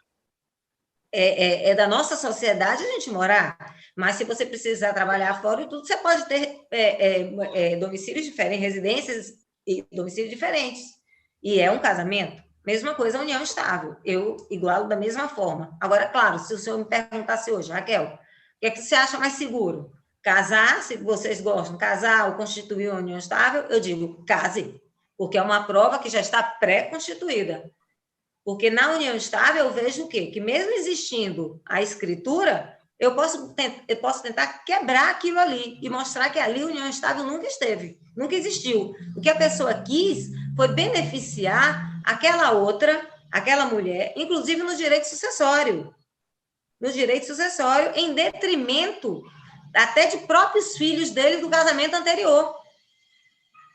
É da nossa sociedade a gente morar, mas se você precisar trabalhar fora e tudo, você pode ter domicílios diferentes, residências e domicílios diferentes. E é um casamento. Mesma coisa, a união estável. Eu igualo da mesma forma. Agora, claro, se o senhor me perguntasse hoje, Raquel, o que é que você acha mais seguro? Casar, se vocês gostam, casar ou constituir uma união estável, eu digo, case, porque é uma prova que já está pré-constituída. Porque na união estável eu vejo o quê? Que mesmo existindo a escritura, eu posso tentar quebrar aquilo ali e mostrar que ali a união estável nunca esteve, nunca existiu. O que a pessoa quis foi beneficiar aquela outra, aquela mulher, inclusive no direito sucessório. No direito sucessório, em detrimento até de próprios filhos dele do casamento anterior.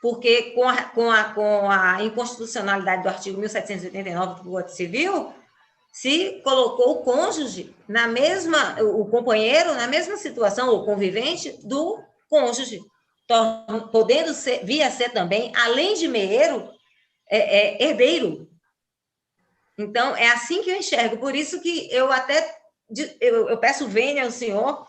Porque com a inconstitucionalidade do artigo 1789 do Código Civil, se colocou o cônjuge o companheiro na mesma situação, ou convivente, do cônjuge, podendo vir a ser também, além de meeiro, herdeiro. Então, é assim que eu enxergo. Por isso que eu peço vênia ao senhor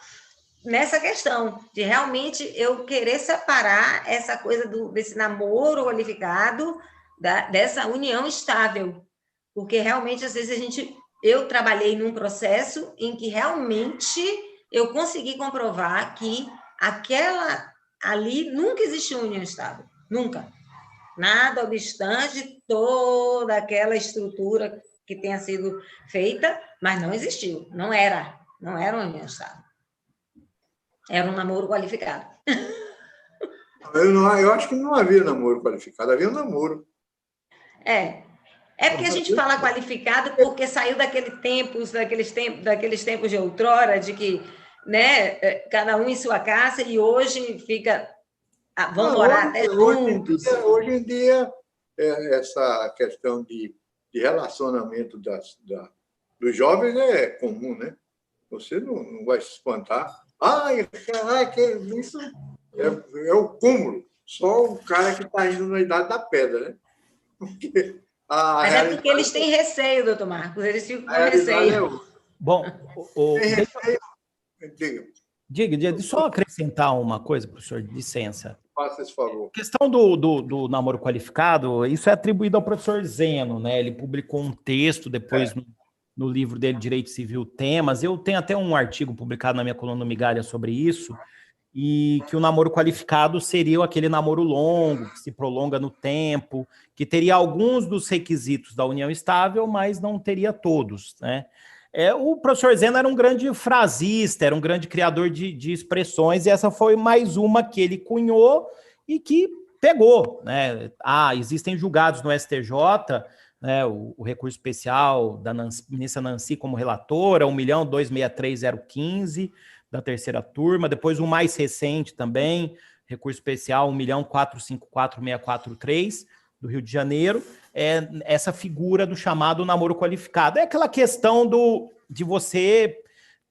nessa questão de realmente eu querer separar essa coisa desse namoro qualificado dessa união estável, porque realmente às vezes eu trabalhei num processo em que realmente eu consegui comprovar que aquela ali nunca existiu união estável, nunca, nada obstante toda aquela estrutura que tenha sido feita, mas não existiu, não era uma união estável. Era um namoro qualificado. Eu acho que não havia namoro qualificado, havia um namoro. É porque a gente fala qualificado porque saiu daqueles tempos de outrora, de que, né, cada um em sua casa, e hoje fica, vão morar até juntos. Hoje em dia, essa questão de relacionamento dos jovens é comum, né? Você não vai se espantar. Ai, que isso é o cúmulo. Só o cara que está indo na idade da pedra, né? Porque mas é porque eles têm receio, doutor Marcos, eles ficam com receio. Bom, Diga. Deixa eu só acrescentar uma coisa, professor, licença. Faça esse favor. A questão do namoro qualificado, isso é atribuído ao professor Zeno, né? Ele publicou um texto depois no livro dele, Direito Civil Temas. Eu tenho até um artigo publicado na minha coluna no Migalha sobre isso, e que o namoro qualificado seria aquele namoro longo, que se prolonga no tempo, que teria alguns dos requisitos da união estável, mas não teria todos, né? O professor Zeno era um grande frasista, era um grande criador de expressões, e essa foi mais uma que ele cunhou e que pegou, né? Existem julgados no STJ, né, o recurso especial da ministra Nancy como relatora, 1.263.015, da terceira turma, depois o mais recente também, recurso especial 1.454.643, do Rio de Janeiro, essa figura do chamado namoro qualificado. É aquela questão de você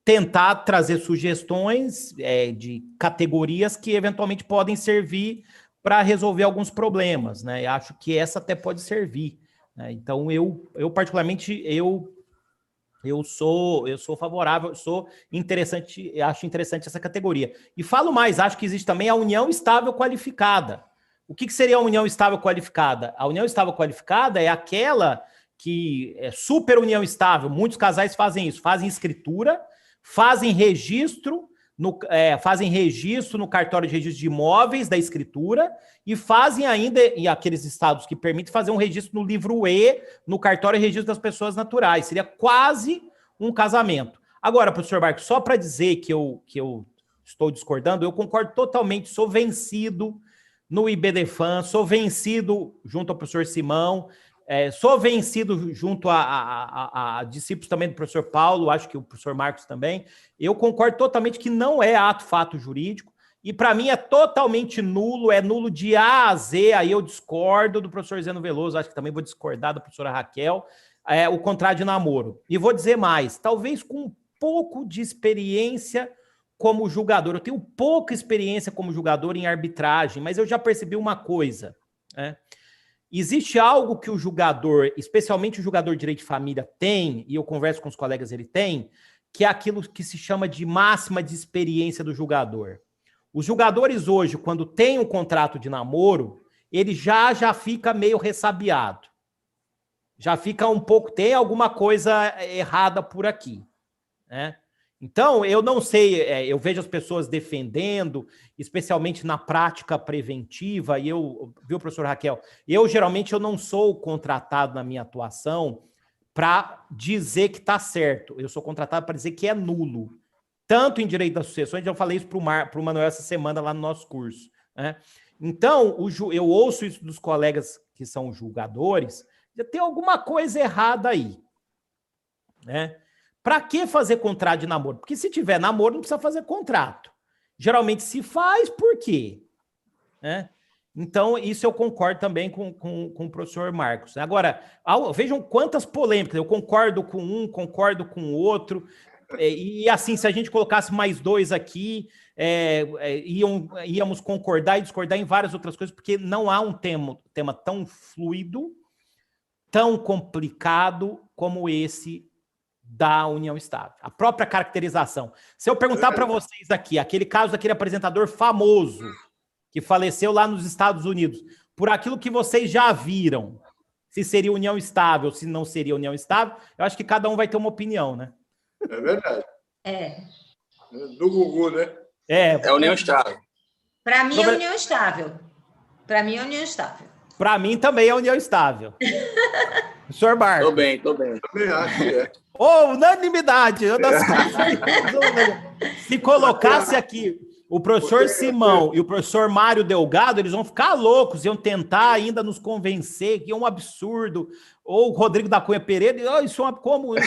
tentar trazer sugestões de categorias que eventualmente podem servir para resolver alguns problemas, né? E acho que essa até pode servir, né? Então, eu particularmente, eu sou favorável, acho interessante essa categoria. E falo mais, acho que existe também a união estável qualificada. O que seria a união estável qualificada? A união estável qualificada é aquela que é super união estável. Muitos casais fazem isso, fazem escritura, fazem registro no cartório de registro de imóveis da escritura e fazem ainda, em aqueles estados que permitem, fazer um registro no livro E, no cartório de registro das pessoas naturais. Seria quase um casamento. Agora, professor Marcos, só para dizer que eu estou discordando, eu concordo totalmente, sou vencido no IBDFAN, sou vencido junto ao professor Simão, sou vencido junto a discípulos também do professor Paulo, acho que o professor Marcos também. Eu concordo totalmente que não é fato jurídico, e para mim é totalmente nulo, é nulo de A a Z, aí eu discordo do professor Zeno Veloso, acho que também vou discordar da professora Raquel, o contrato de namoro. E vou dizer mais, talvez com um pouco de experiência como julgador. Eu tenho pouca experiência como julgador em arbitragem, mas eu já percebi uma coisa, né? Existe algo que o julgador, especialmente o julgador de direito de família, tem, e eu converso com os colegas, ele tem, que é aquilo que se chama de máxima de experiência do julgador. Os julgadores hoje, quando tem um contrato de namoro, ele já fica meio ressabiado. Já fica um pouco, tem alguma coisa errada por aqui, né? Então, eu não sei, eu vejo as pessoas defendendo, especialmente na prática preventiva, e viu, professor Raquel, geralmente eu não sou contratado na minha atuação para dizer que está certo, eu sou contratado para dizer que é nulo. Tanto em direito das sucessões, eu falei isso para o Manuel essa semana lá no nosso curso, né? Então, eu ouço isso dos colegas que são julgadores, já tem alguma coisa errada aí, né? Para que fazer contrato de namoro? Porque se tiver namoro, não precisa fazer contrato. Geralmente se faz, por quê? Né? Então, isso eu concordo também com o professor Marcos. Agora, vejam quantas polêmicas. Eu concordo com um, concordo com o outro. E assim, se a gente colocasse mais dois aqui, íamos concordar e discordar em várias outras coisas, porque não há um tema tão fluido, tão complicado como esse da união estável. A própria caracterização. Se eu perguntar para vocês aqui, aquele caso daquele apresentador famoso que faleceu lá nos Estados Unidos, por aquilo que vocês já viram, se seria união estável, se não seria união estável, eu acho que cada um vai ter uma opinião, né? É verdade. Do Gugu, né? É união estável. Para mim é união estável. Para mim é união estável. Para mim também é união estável. Senhor Marcos. Tô bem. Também acho que é. Unanimidade. Se colocasse aqui O professor Simão e o professor Mário Delgado, eles vão ficar loucos, iam tentar ainda nos convencer que é um absurdo. Ou o Rodrigo da Cunha Pereira, isso é como isso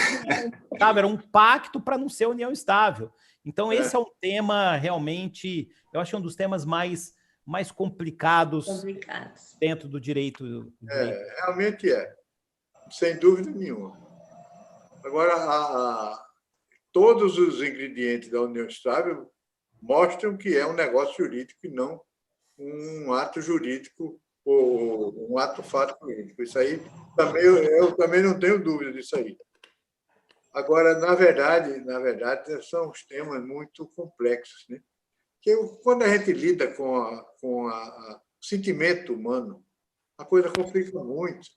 era um pacto para não ser união estável. Então, esse é um tema realmente, eu acho um dos temas mais complicados dentro do direito. Realmente é, sem dúvida nenhuma. Agora, todos os ingredientes da união estável mostram que é um negócio jurídico e não um ato jurídico ou um ato fático jurídico. Isso aí também eu também não tenho dúvida disso aí. Agora, na verdade, são os temas muito complexos, né? Que quando a gente lida com o sentimento humano, a coisa complica muito.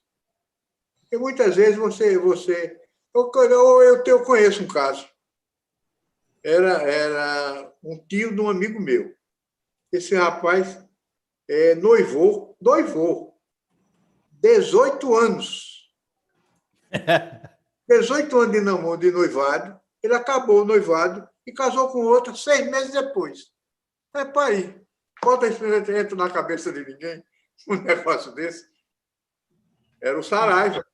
E muitas vezes eu conheço um caso. Era um tio de um amigo meu. Esse rapaz noivou 18 anos. 18 anos de namoro, de noivado. Ele acabou o noivado e casou com outra 6 meses depois. Pai, bota isso dentro na cabeça de ninguém, um negócio desse. Era o Saraiva.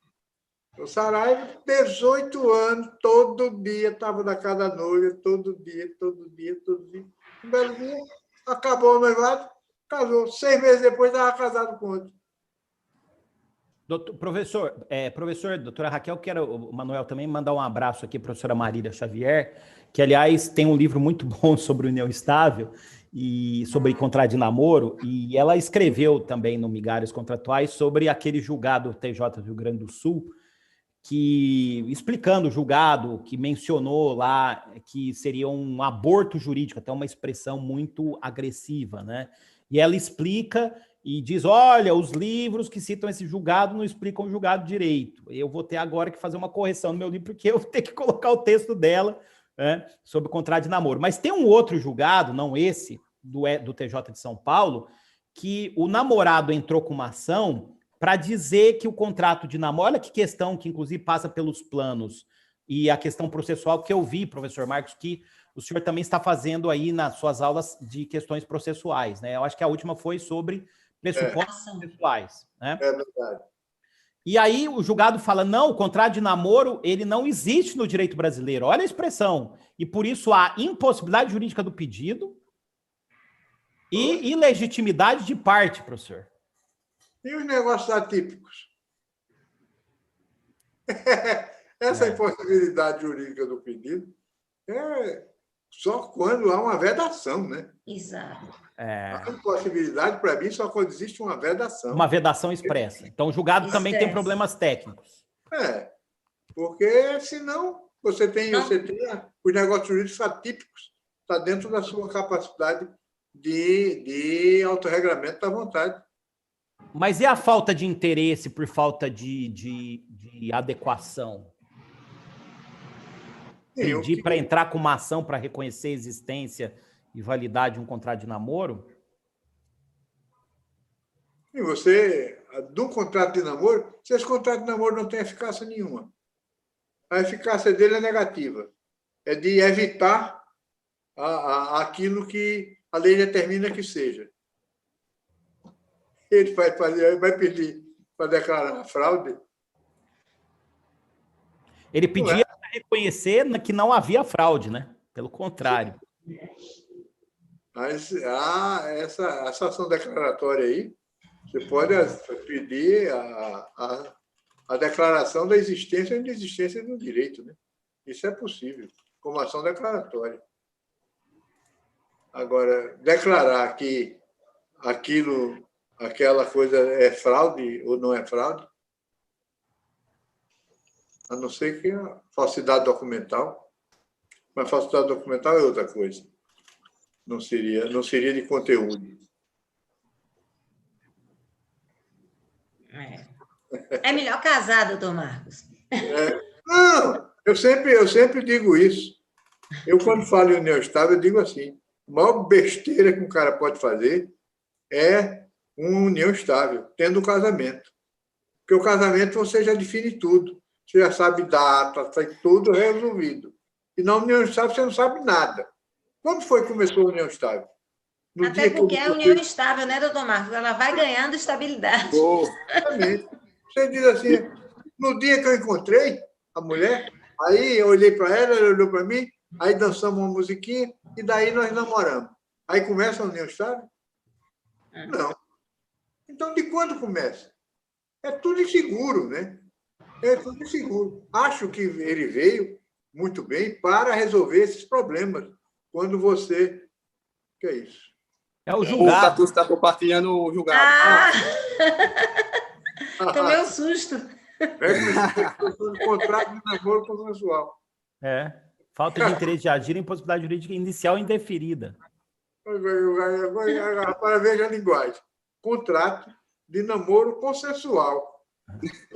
O Saraiva, 18 anos, todo dia estava na casa da noiva, todo dia. Um belo dia, acabou o noivado, casou. 6 meses depois, estava casado com outro. Professor, doutora Raquel, o Manuel também mandar um abraço aqui, professora Marília Xavier, que, aliás, tem um livro muito bom sobre união estável e sobre contrato de namoro, e ela escreveu também no Migalhas Contratuais sobre aquele julgado TJ do Rio Grande do Sul, explicando o julgado, que mencionou lá que seria um aborto jurídico, até uma expressão muito agressiva, né? E ela explica e diz, olha, os livros que citam esse julgado não explicam o julgado direito. Eu vou ter agora que fazer uma correção no meu livro, porque eu vou ter que colocar o texto dela, né, sobre o contrato de namoro. Mas tem um outro julgado, não esse, do TJ de São Paulo, que o namorado entrou com uma ação para dizer que o contrato de namoro, olha que questão que inclusive passa pelos planos, e a questão processual que eu vi, professor Marcos, que o senhor também está fazendo aí nas suas aulas de questões processuais, né? Eu acho que a última foi sobre pressupostos processuais, né? É verdade. E aí o julgado fala, não, o contrato de namoro, ele não existe no direito brasileiro. Olha a expressão. E por isso há impossibilidade jurídica do pedido e ilegitimidade de parte, professor. E os negócios atípicos? Essa impossibilidade jurídica do pedido é só quando há uma vedação, né? Exato. A impossibilidade, para mim, só quando existe uma vedação. Uma vedação expressa. Então, o julgado também tem problemas técnicos. Porque senão você tem os negócios jurídicos atípicos, está dentro da sua capacidade de autorregramento da vontade. Mas e a falta de interesse por falta de adequação? Pedir para entrar com uma ação para reconhecer a existência e validade de um contrato de namoro? E você, do contrato de namoro, se esse contrato de namoro não tem eficácia nenhuma, a eficácia dele é negativa. É de evitar aquilo que a lei determina que seja. Ele vai pedir para declarar a fraude. Ele pedia para reconhecer que não havia fraude, né? Pelo contrário. Mas essa ação declaratória aí, você pode pedir a declaração da existência ou inexistência do direito, né? Isso é possível, como ação declaratória. Agora, declarar que aquela coisa é fraude ou não é fraude, a não ser que a falsidade documental, mas falsidade documental é outra coisa. Não seria de conteúdo. É melhor casar, doutor Marcos. Não, eu sempre digo isso. Eu, quando falo em união estável, eu digo assim, a maior besteira que um cara pode fazer é uma união estável, tendo um casamento. Porque o casamento você já define tudo. Você já sabe data, está tudo resolvido. E na união estável você não sabe nada. Quando foi que começou a união estável? Até porque é união estável, né, doutor Marcos? Ela vai ganhando estabilidade. Exatamente. Você diz assim, no dia que eu encontrei a mulher, aí eu olhei para ela, ela olhou para mim, aí dançamos uma musiquinha e daí nós namoramos. Aí começa a união estável? Não. Então, de quando começa? É tudo inseguro, né? É tudo inseguro. Acho que ele veio muito bem para resolver esses problemas. Quando você... Que é isso? É o O julgado. Tatu está compartilhando o julgado. Tomei um susto. É contrato de namoro consensual. Falta de interesse de agir em possibilidade jurídica inicial indeferida. Agora veja a linguagem. Contrato de namoro consensual.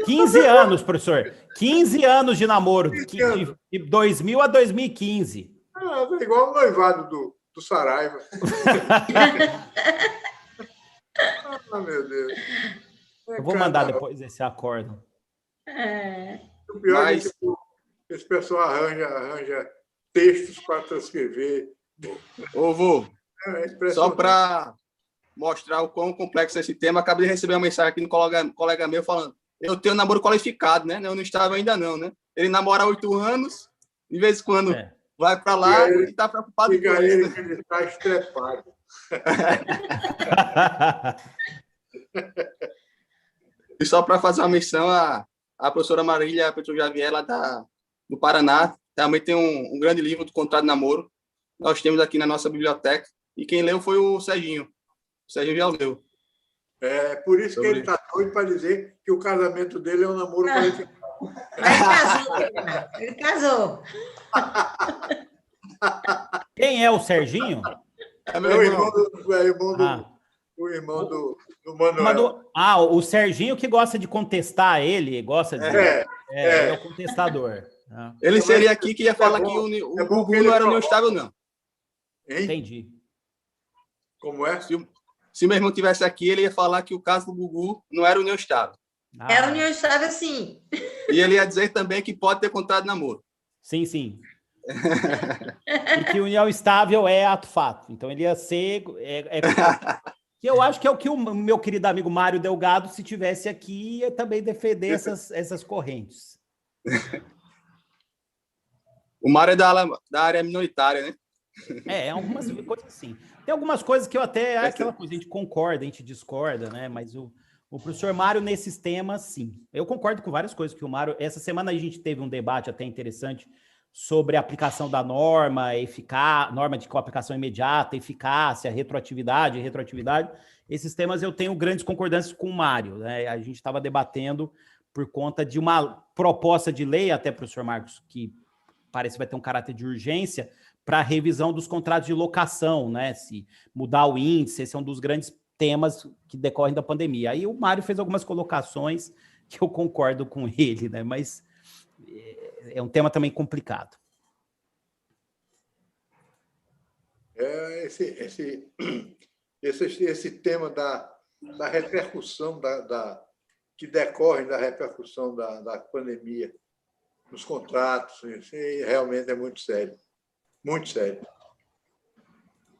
15 anos, professor. 15 anos de namoro, de 2000 a 2015. É igual o noivado do Saraiva. Meu Deus. Eu vou mandar depois esse acórdão. O pior é que esse pessoal arranja textos para transcrever. Ô, vô, só para mostrar o quão complexo é esse tema, acabei de receber uma mensagem aqui no colega meu falando: eu tenho namoro qualificado, né? Eu não estava ainda não, né? Ele namora há 8 anos, de vez em quando vai para lá e está preocupado com isso. Ele que ele está estrepado. E só para fazer uma menção, a professora Marília Petro Javier, lá do Paraná, também tem um grande livro do contrato de namoro. Nós temos aqui na nossa biblioteca. E quem leu foi o Serginho. O Serginho já leu. É por isso que ele está doido para dizer que o casamento dele é um namoro qualificado. Ele casou. Quem é o Serginho? É o irmão do Manuel. O Serginho que gosta de contestar ele, gosta de... Ele é o contestador. Ele seria aqui que ia falar que o Gugu não era união estável, não. Hein? Entendi. Como é? Se meu irmão estivesse aqui, ele ia falar que o caso do Gugu não era união estável. É união estável, sim. E ele ia dizer também que pode ter contrato de namoro. Sim, sim. E que união estável é ato-fato. Então ele ia ser... que eu acho que é o que o meu querido amigo Mário Delgado, se tivesse aqui, ia também defender essas correntes. O Mário é da área minoritária, né? Algumas coisas assim. Tem algumas coisas que eu até... aquela coisa, a gente concorda, a gente discorda, né? Mas o professor Mário, nesses temas, sim. Eu concordo com várias coisas que o Mário... Essa semana a gente teve um debate até interessante sobre a aplicação da norma, norma de aplicação imediata, eficácia, retroatividade. Esses temas eu tenho grandes concordâncias com o Mário, né? A gente estava debatendo por conta de uma proposta de lei, até, professor Marcos, que parece que vai ter um caráter de urgência, para a revisão dos contratos de locação, né? Se mudar o índice, esse é um dos grandes temas que decorrem da pandemia. Aí o Mário fez algumas colocações que eu concordo com ele, né? Mas é um tema também complicado. Esse tema da repercussão que decorre da repercussão da pandemia nos contratos, isso realmente é muito sério. Muito sério.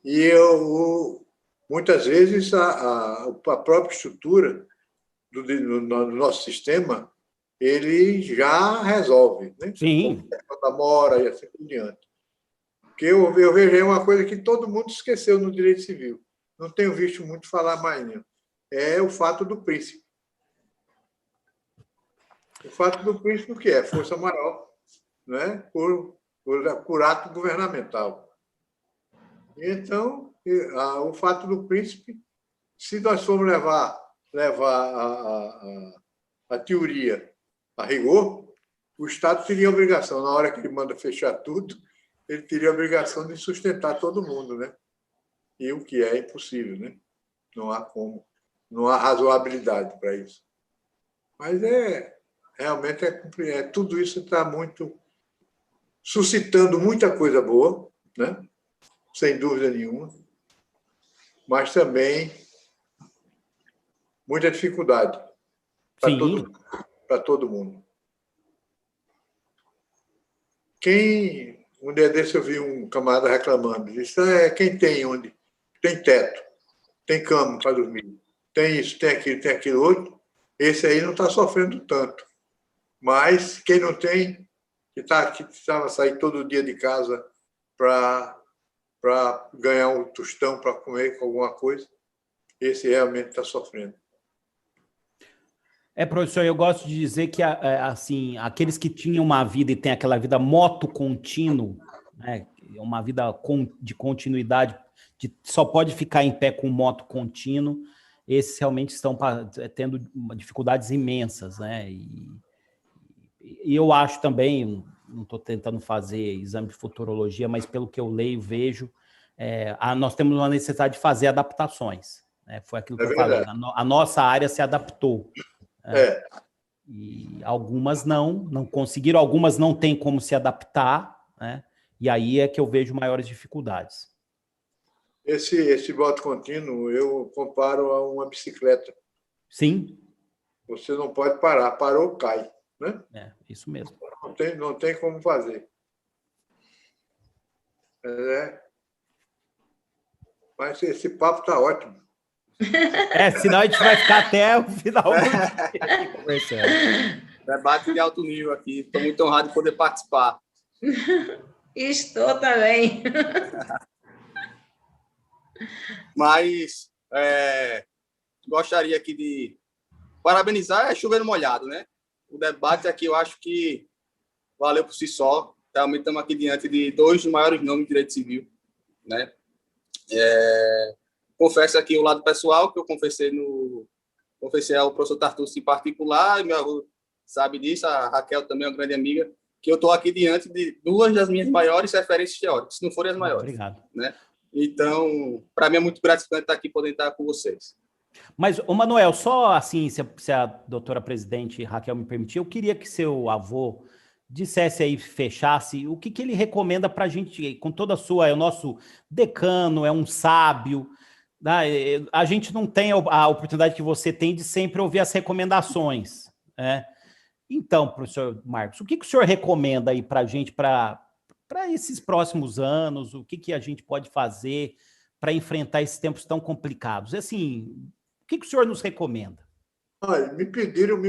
E muitas vezes a própria estrutura do nosso sistema ele já resolve, né? Sim. Da mora e assim por diante. Porque eu vejo uma coisa que todo mundo esqueceu no direito civil. Não tenho visto muito falar mais nisso. É o fato do príncipe. O fato do príncipe, o que é? Força maior, né? Por ato governamental. Então, o fato do príncipe, se nós formos levar a teoria a rigor, o Estado teria a obrigação, na hora que ele manda fechar tudo, ele teria a obrigação de sustentar todo mundo, né? E o que é impossível, né? Não há como, não há razoabilidade para isso. Mas realmente tudo isso está suscitando muita coisa boa, né? Sem dúvida nenhuma, mas também muita dificuldade para todo mundo. Um dia desse eu vi um camarada reclamando, disse, quem tem onde tem teto, tem cama para dormir, tem isso, tem aquilo outro, esse aí não está sofrendo tanto. Mas quem não tem, que precisava sair todo dia de casa para ganhar um tostão para comer com alguma coisa, esse realmente está sofrendo. Professor, eu gosto de dizer que, assim, aqueles que tinham uma vida e têm aquela vida moto contínuo, né, uma vida de continuidade, só pode ficar em pé com moto contínuo, esses realmente estão tendo dificuldades imensas, né? E eu acho também, não estou tentando fazer exame de futurologia, mas pelo que eu leio, vejo, nós temos uma necessidade de fazer adaptações. Né? Foi aquilo que eu falei. A nossa área se adaptou. E algumas não conseguiram, algumas não têm como se adaptar, né? E aí é que eu vejo maiores dificuldades. Esse moto contínuo eu comparo a uma bicicleta. Sim. Você não pode parar, parou, cai. Né? Isso mesmo. Não tem como fazer. Mas esse papo está ótimo. Senão a gente vai ficar até o final do dia conversando. Debate de alto nível aqui. Estou muito honrado de poder participar. Estou também. Mas gostaria aqui de parabenizar, chovendo molhado, né? O debate aqui eu acho que valeu por si só. Realmente estamos aqui diante de dois dos maiores nomes de direito civil, né? Confesso aqui o lado pessoal, que eu confessei ao professor Tartucci em particular, e meu avô sabe disso, a Raquel também é uma grande amiga, que eu estou aqui diante de duas das minhas maiores referências teóricas, se não forem as maiores. Obrigado. Né? Então, para mim é muito gratificante estar aqui, poder estar com vocês. Mas, Manuel, só assim, se a doutora presidente Raquel me permitir, eu queria que seu avô dissesse aí, fechasse, o que ele recomenda para a gente, com toda a sua, é o nosso decano, é um sábio, né? A gente não tem a oportunidade que você tem de sempre ouvir as recomendações, né? Então, professor Marcos, o que o senhor recomenda aí para a gente, para esses próximos anos, o que a gente pode fazer para enfrentar esses tempos tão complicados? Assim, o que o senhor nos recomenda? Me pediram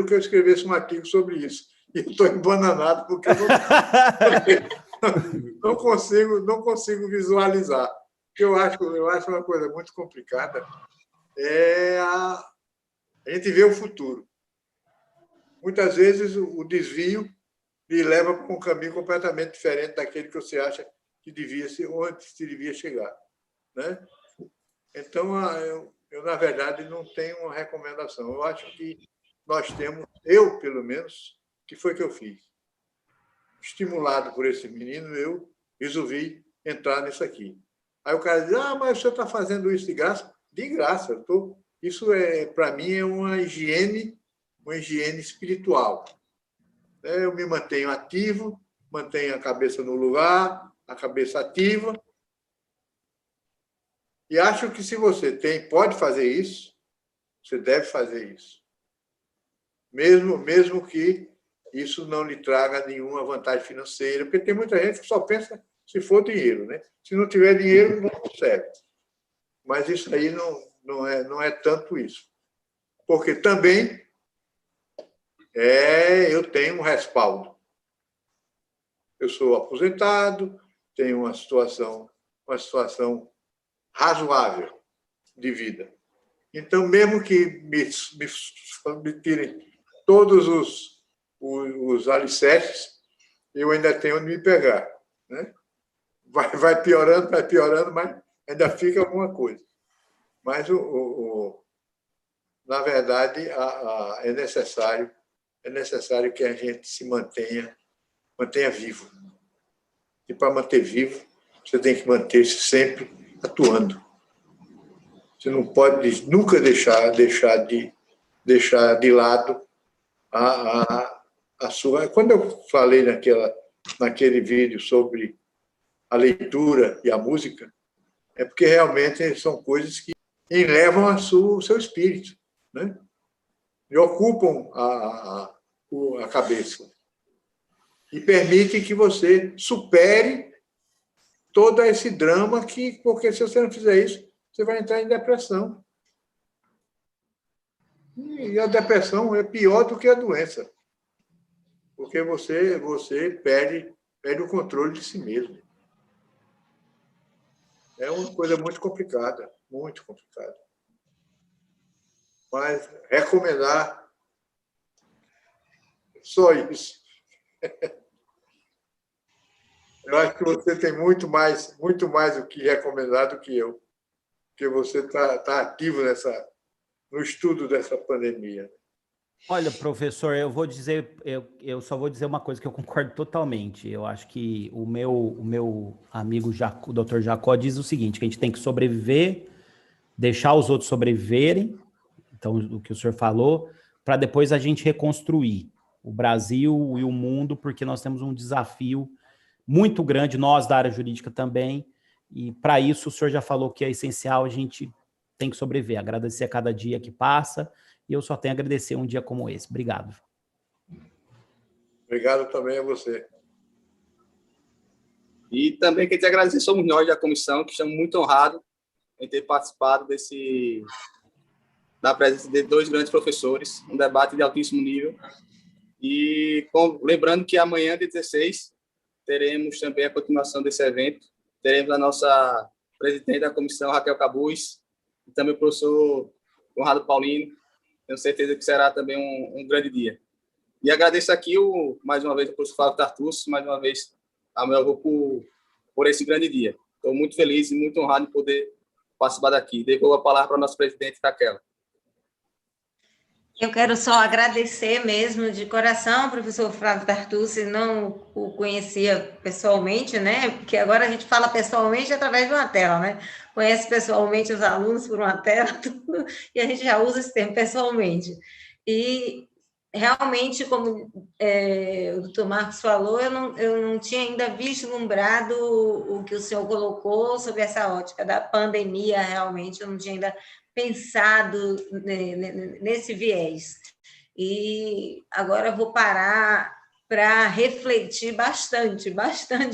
que eu escrevesse um artigo sobre isso. E eu estou embananado porque eu não consigo visualizar. O que eu acho uma coisa muito complicada a gente vê o futuro. Muitas vezes o desvio lhe leva para um caminho completamente diferente daquele que você acha que devia ser, onde se devia chegar. Né? Então, eu, na verdade, não tenho uma recomendação. Eu acho que nós temos, eu, pelo menos, que foi que eu fiz? Estimulado por esse menino, eu resolvi entrar nisso aqui. Aí o cara diz, mas o senhor está fazendo isso de graça? De graça. Isso, para mim, é uma higiene espiritual. Eu me mantenho ativo, mantenho a cabeça no lugar, a cabeça ativa. E acho que se você pode fazer isso, você deve fazer isso. Mesmo que isso não lhe traga nenhuma vantagem financeira, porque tem muita gente que só pensa se for dinheiro, né? Se não tiver dinheiro, não serve. Mas isso aí não é tanto isso. Porque também eu tenho um respaldo. Eu sou aposentado, tenho uma situação razoável de vida. Então, mesmo que me tirem todos os alicerces, eu ainda tenho onde me pegar. Né? Vai piorando, mas ainda fica alguma coisa. Mas, na verdade, é necessário que a gente se mantenha vivo. E, para manter vivo, você tem que manter-se sempre atuando. Você não pode nunca deixar de lado a sua... Quando eu falei naquele vídeo sobre a leitura e a música, é porque realmente são coisas que elevam o seu espírito, né? E ocupam a cabeça. E permitem que você supere todo esse drama, porque se você não fizer isso, você vai entrar em depressão. E a depressão é pior do que a doença, porque você perde o controle de si mesmo. É uma coisa muito complicada, muito complicada. Mas recomendar só isso. Eu acho que você tem muito mais o que recomendar do que eu, porque você tá ativo no estudo dessa pandemia. Olha, professor, eu vou dizer, eu só vou dizer uma coisa que eu concordo totalmente. Eu acho que o meu amigo o Dr. Jacó diz o seguinte, que a gente tem que sobreviver, deixar os outros sobreviverem, então o que o senhor falou, para depois a gente reconstruir o Brasil e o mundo, porque nós temos um desafio muito grande, nós da área jurídica também, e para isso o senhor já falou que é essencial, a gente tem que sobreviver, agradecer a cada dia que passa, e eu só tenho a agradecer um dia como esse. Obrigado. Obrigado também a você. E também queria te agradecer, somos nós da comissão, que estamos muito honrados em ter participado da presença de dois grandes professores, um debate de altíssimo nível. E lembrando que amanhã, dia 16, teremos também a continuação desse evento. Teremos a nossa presidente da comissão, Raquel Cabuz, e também o professor Conrado Paulino. Tenho certeza que será também um grande dia. E agradeço aqui, mais uma vez, ao professor Flávio Tartucci, mais uma vez, ao meu avô por esse grande dia. Estou muito feliz e muito honrado de poder participar daqui. Devolvo a palavra para a nossa presidente, Raquel. Eu quero só agradecer mesmo de coração, professor Flávio Tartucci, não o conhecia pessoalmente, né? Porque agora a gente fala pessoalmente através de uma tela, né? Conhece pessoalmente os alunos por uma tela, tudo, e a gente já usa esse termo pessoalmente. E realmente, como o doutor Marcos falou, eu não tinha ainda vislumbrado o que o senhor colocou sobre essa ótica da pandemia, realmente, eu não tinha ainda pensado nesse viés. E agora vou parar para refletir bastante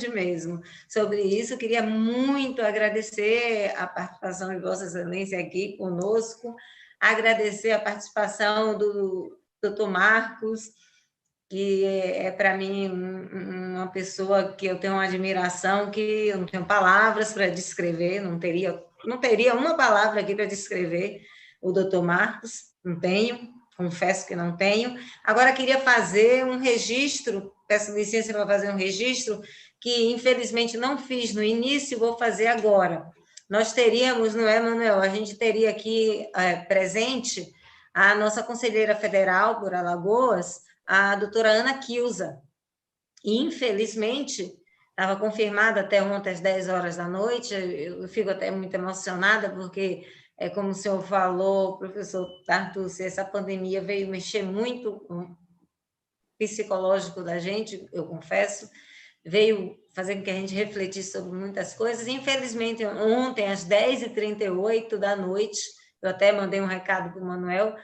mesmo sobre isso. Eu queria muito agradecer a participação de Vossa Excelência aqui conosco, agradecer a participação do Dr. Marcos, que é para mim uma pessoa que eu tenho uma admiração, que eu não tenho palavras para descrever, não teria uma palavra aqui para descrever o doutor Marcos, não tenho, confesso que não tenho. Agora, queria fazer um registro, peço licença para fazer um registro, que infelizmente não fiz no início, vou fazer agora. Nós teríamos, não é, Manuel? A gente teria aqui presente a nossa conselheira federal por Alagoas, a doutora Ana Kilza. E, infelizmente, estava confirmada até ontem às 10 horas da noite, eu fico até muito emocionada, porque, como o senhor falou, professor Tartucci, essa pandemia veio mexer muito com o psicológico da gente, eu confesso, veio fazer com que a gente refletisse sobre muitas coisas. Infelizmente, ontem, às 10h38 da noite, eu até mandei um recado para o Manuel,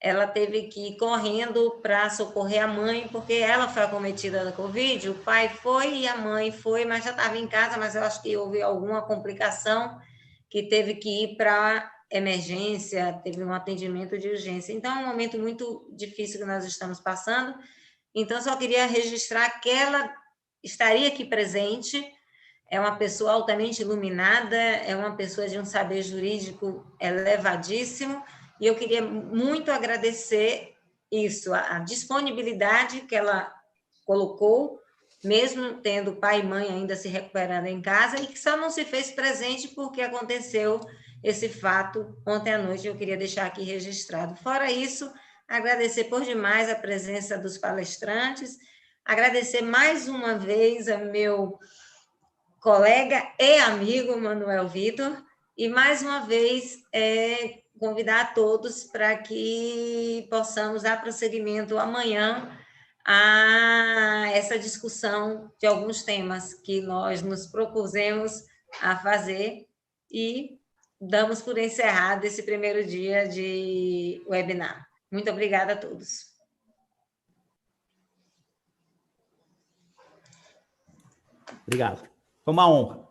ela teve que ir correndo para socorrer a mãe, porque ela foi acometida da Covid, o pai foi e a mãe foi, mas já estava em casa, mas eu acho que houve alguma complicação que teve que ir para emergência, teve um atendimento de urgência. Então, é um momento muito difícil que nós estamos passando. Então, só queria registrar que ela estaria aqui presente, é uma pessoa altamente iluminada, é uma pessoa de um saber jurídico elevadíssimo, e eu queria muito agradecer isso, a disponibilidade que ela colocou, mesmo tendo pai e mãe ainda se recuperando em casa, e que só não se fez presente porque aconteceu esse fato ontem à noite, eu queria deixar aqui registrado. Fora isso, agradecer por demais a presença dos palestrantes, agradecer mais uma vez a meu colega e amigo Manuel Vitor, e mais uma vez convidar a todos para que possamos dar prosseguimento amanhã a essa discussão de alguns temas que nós nos propusemos a fazer, e damos por encerrado esse primeiro dia de webinar. Muito obrigada a todos. Obrigado. Foi uma honra.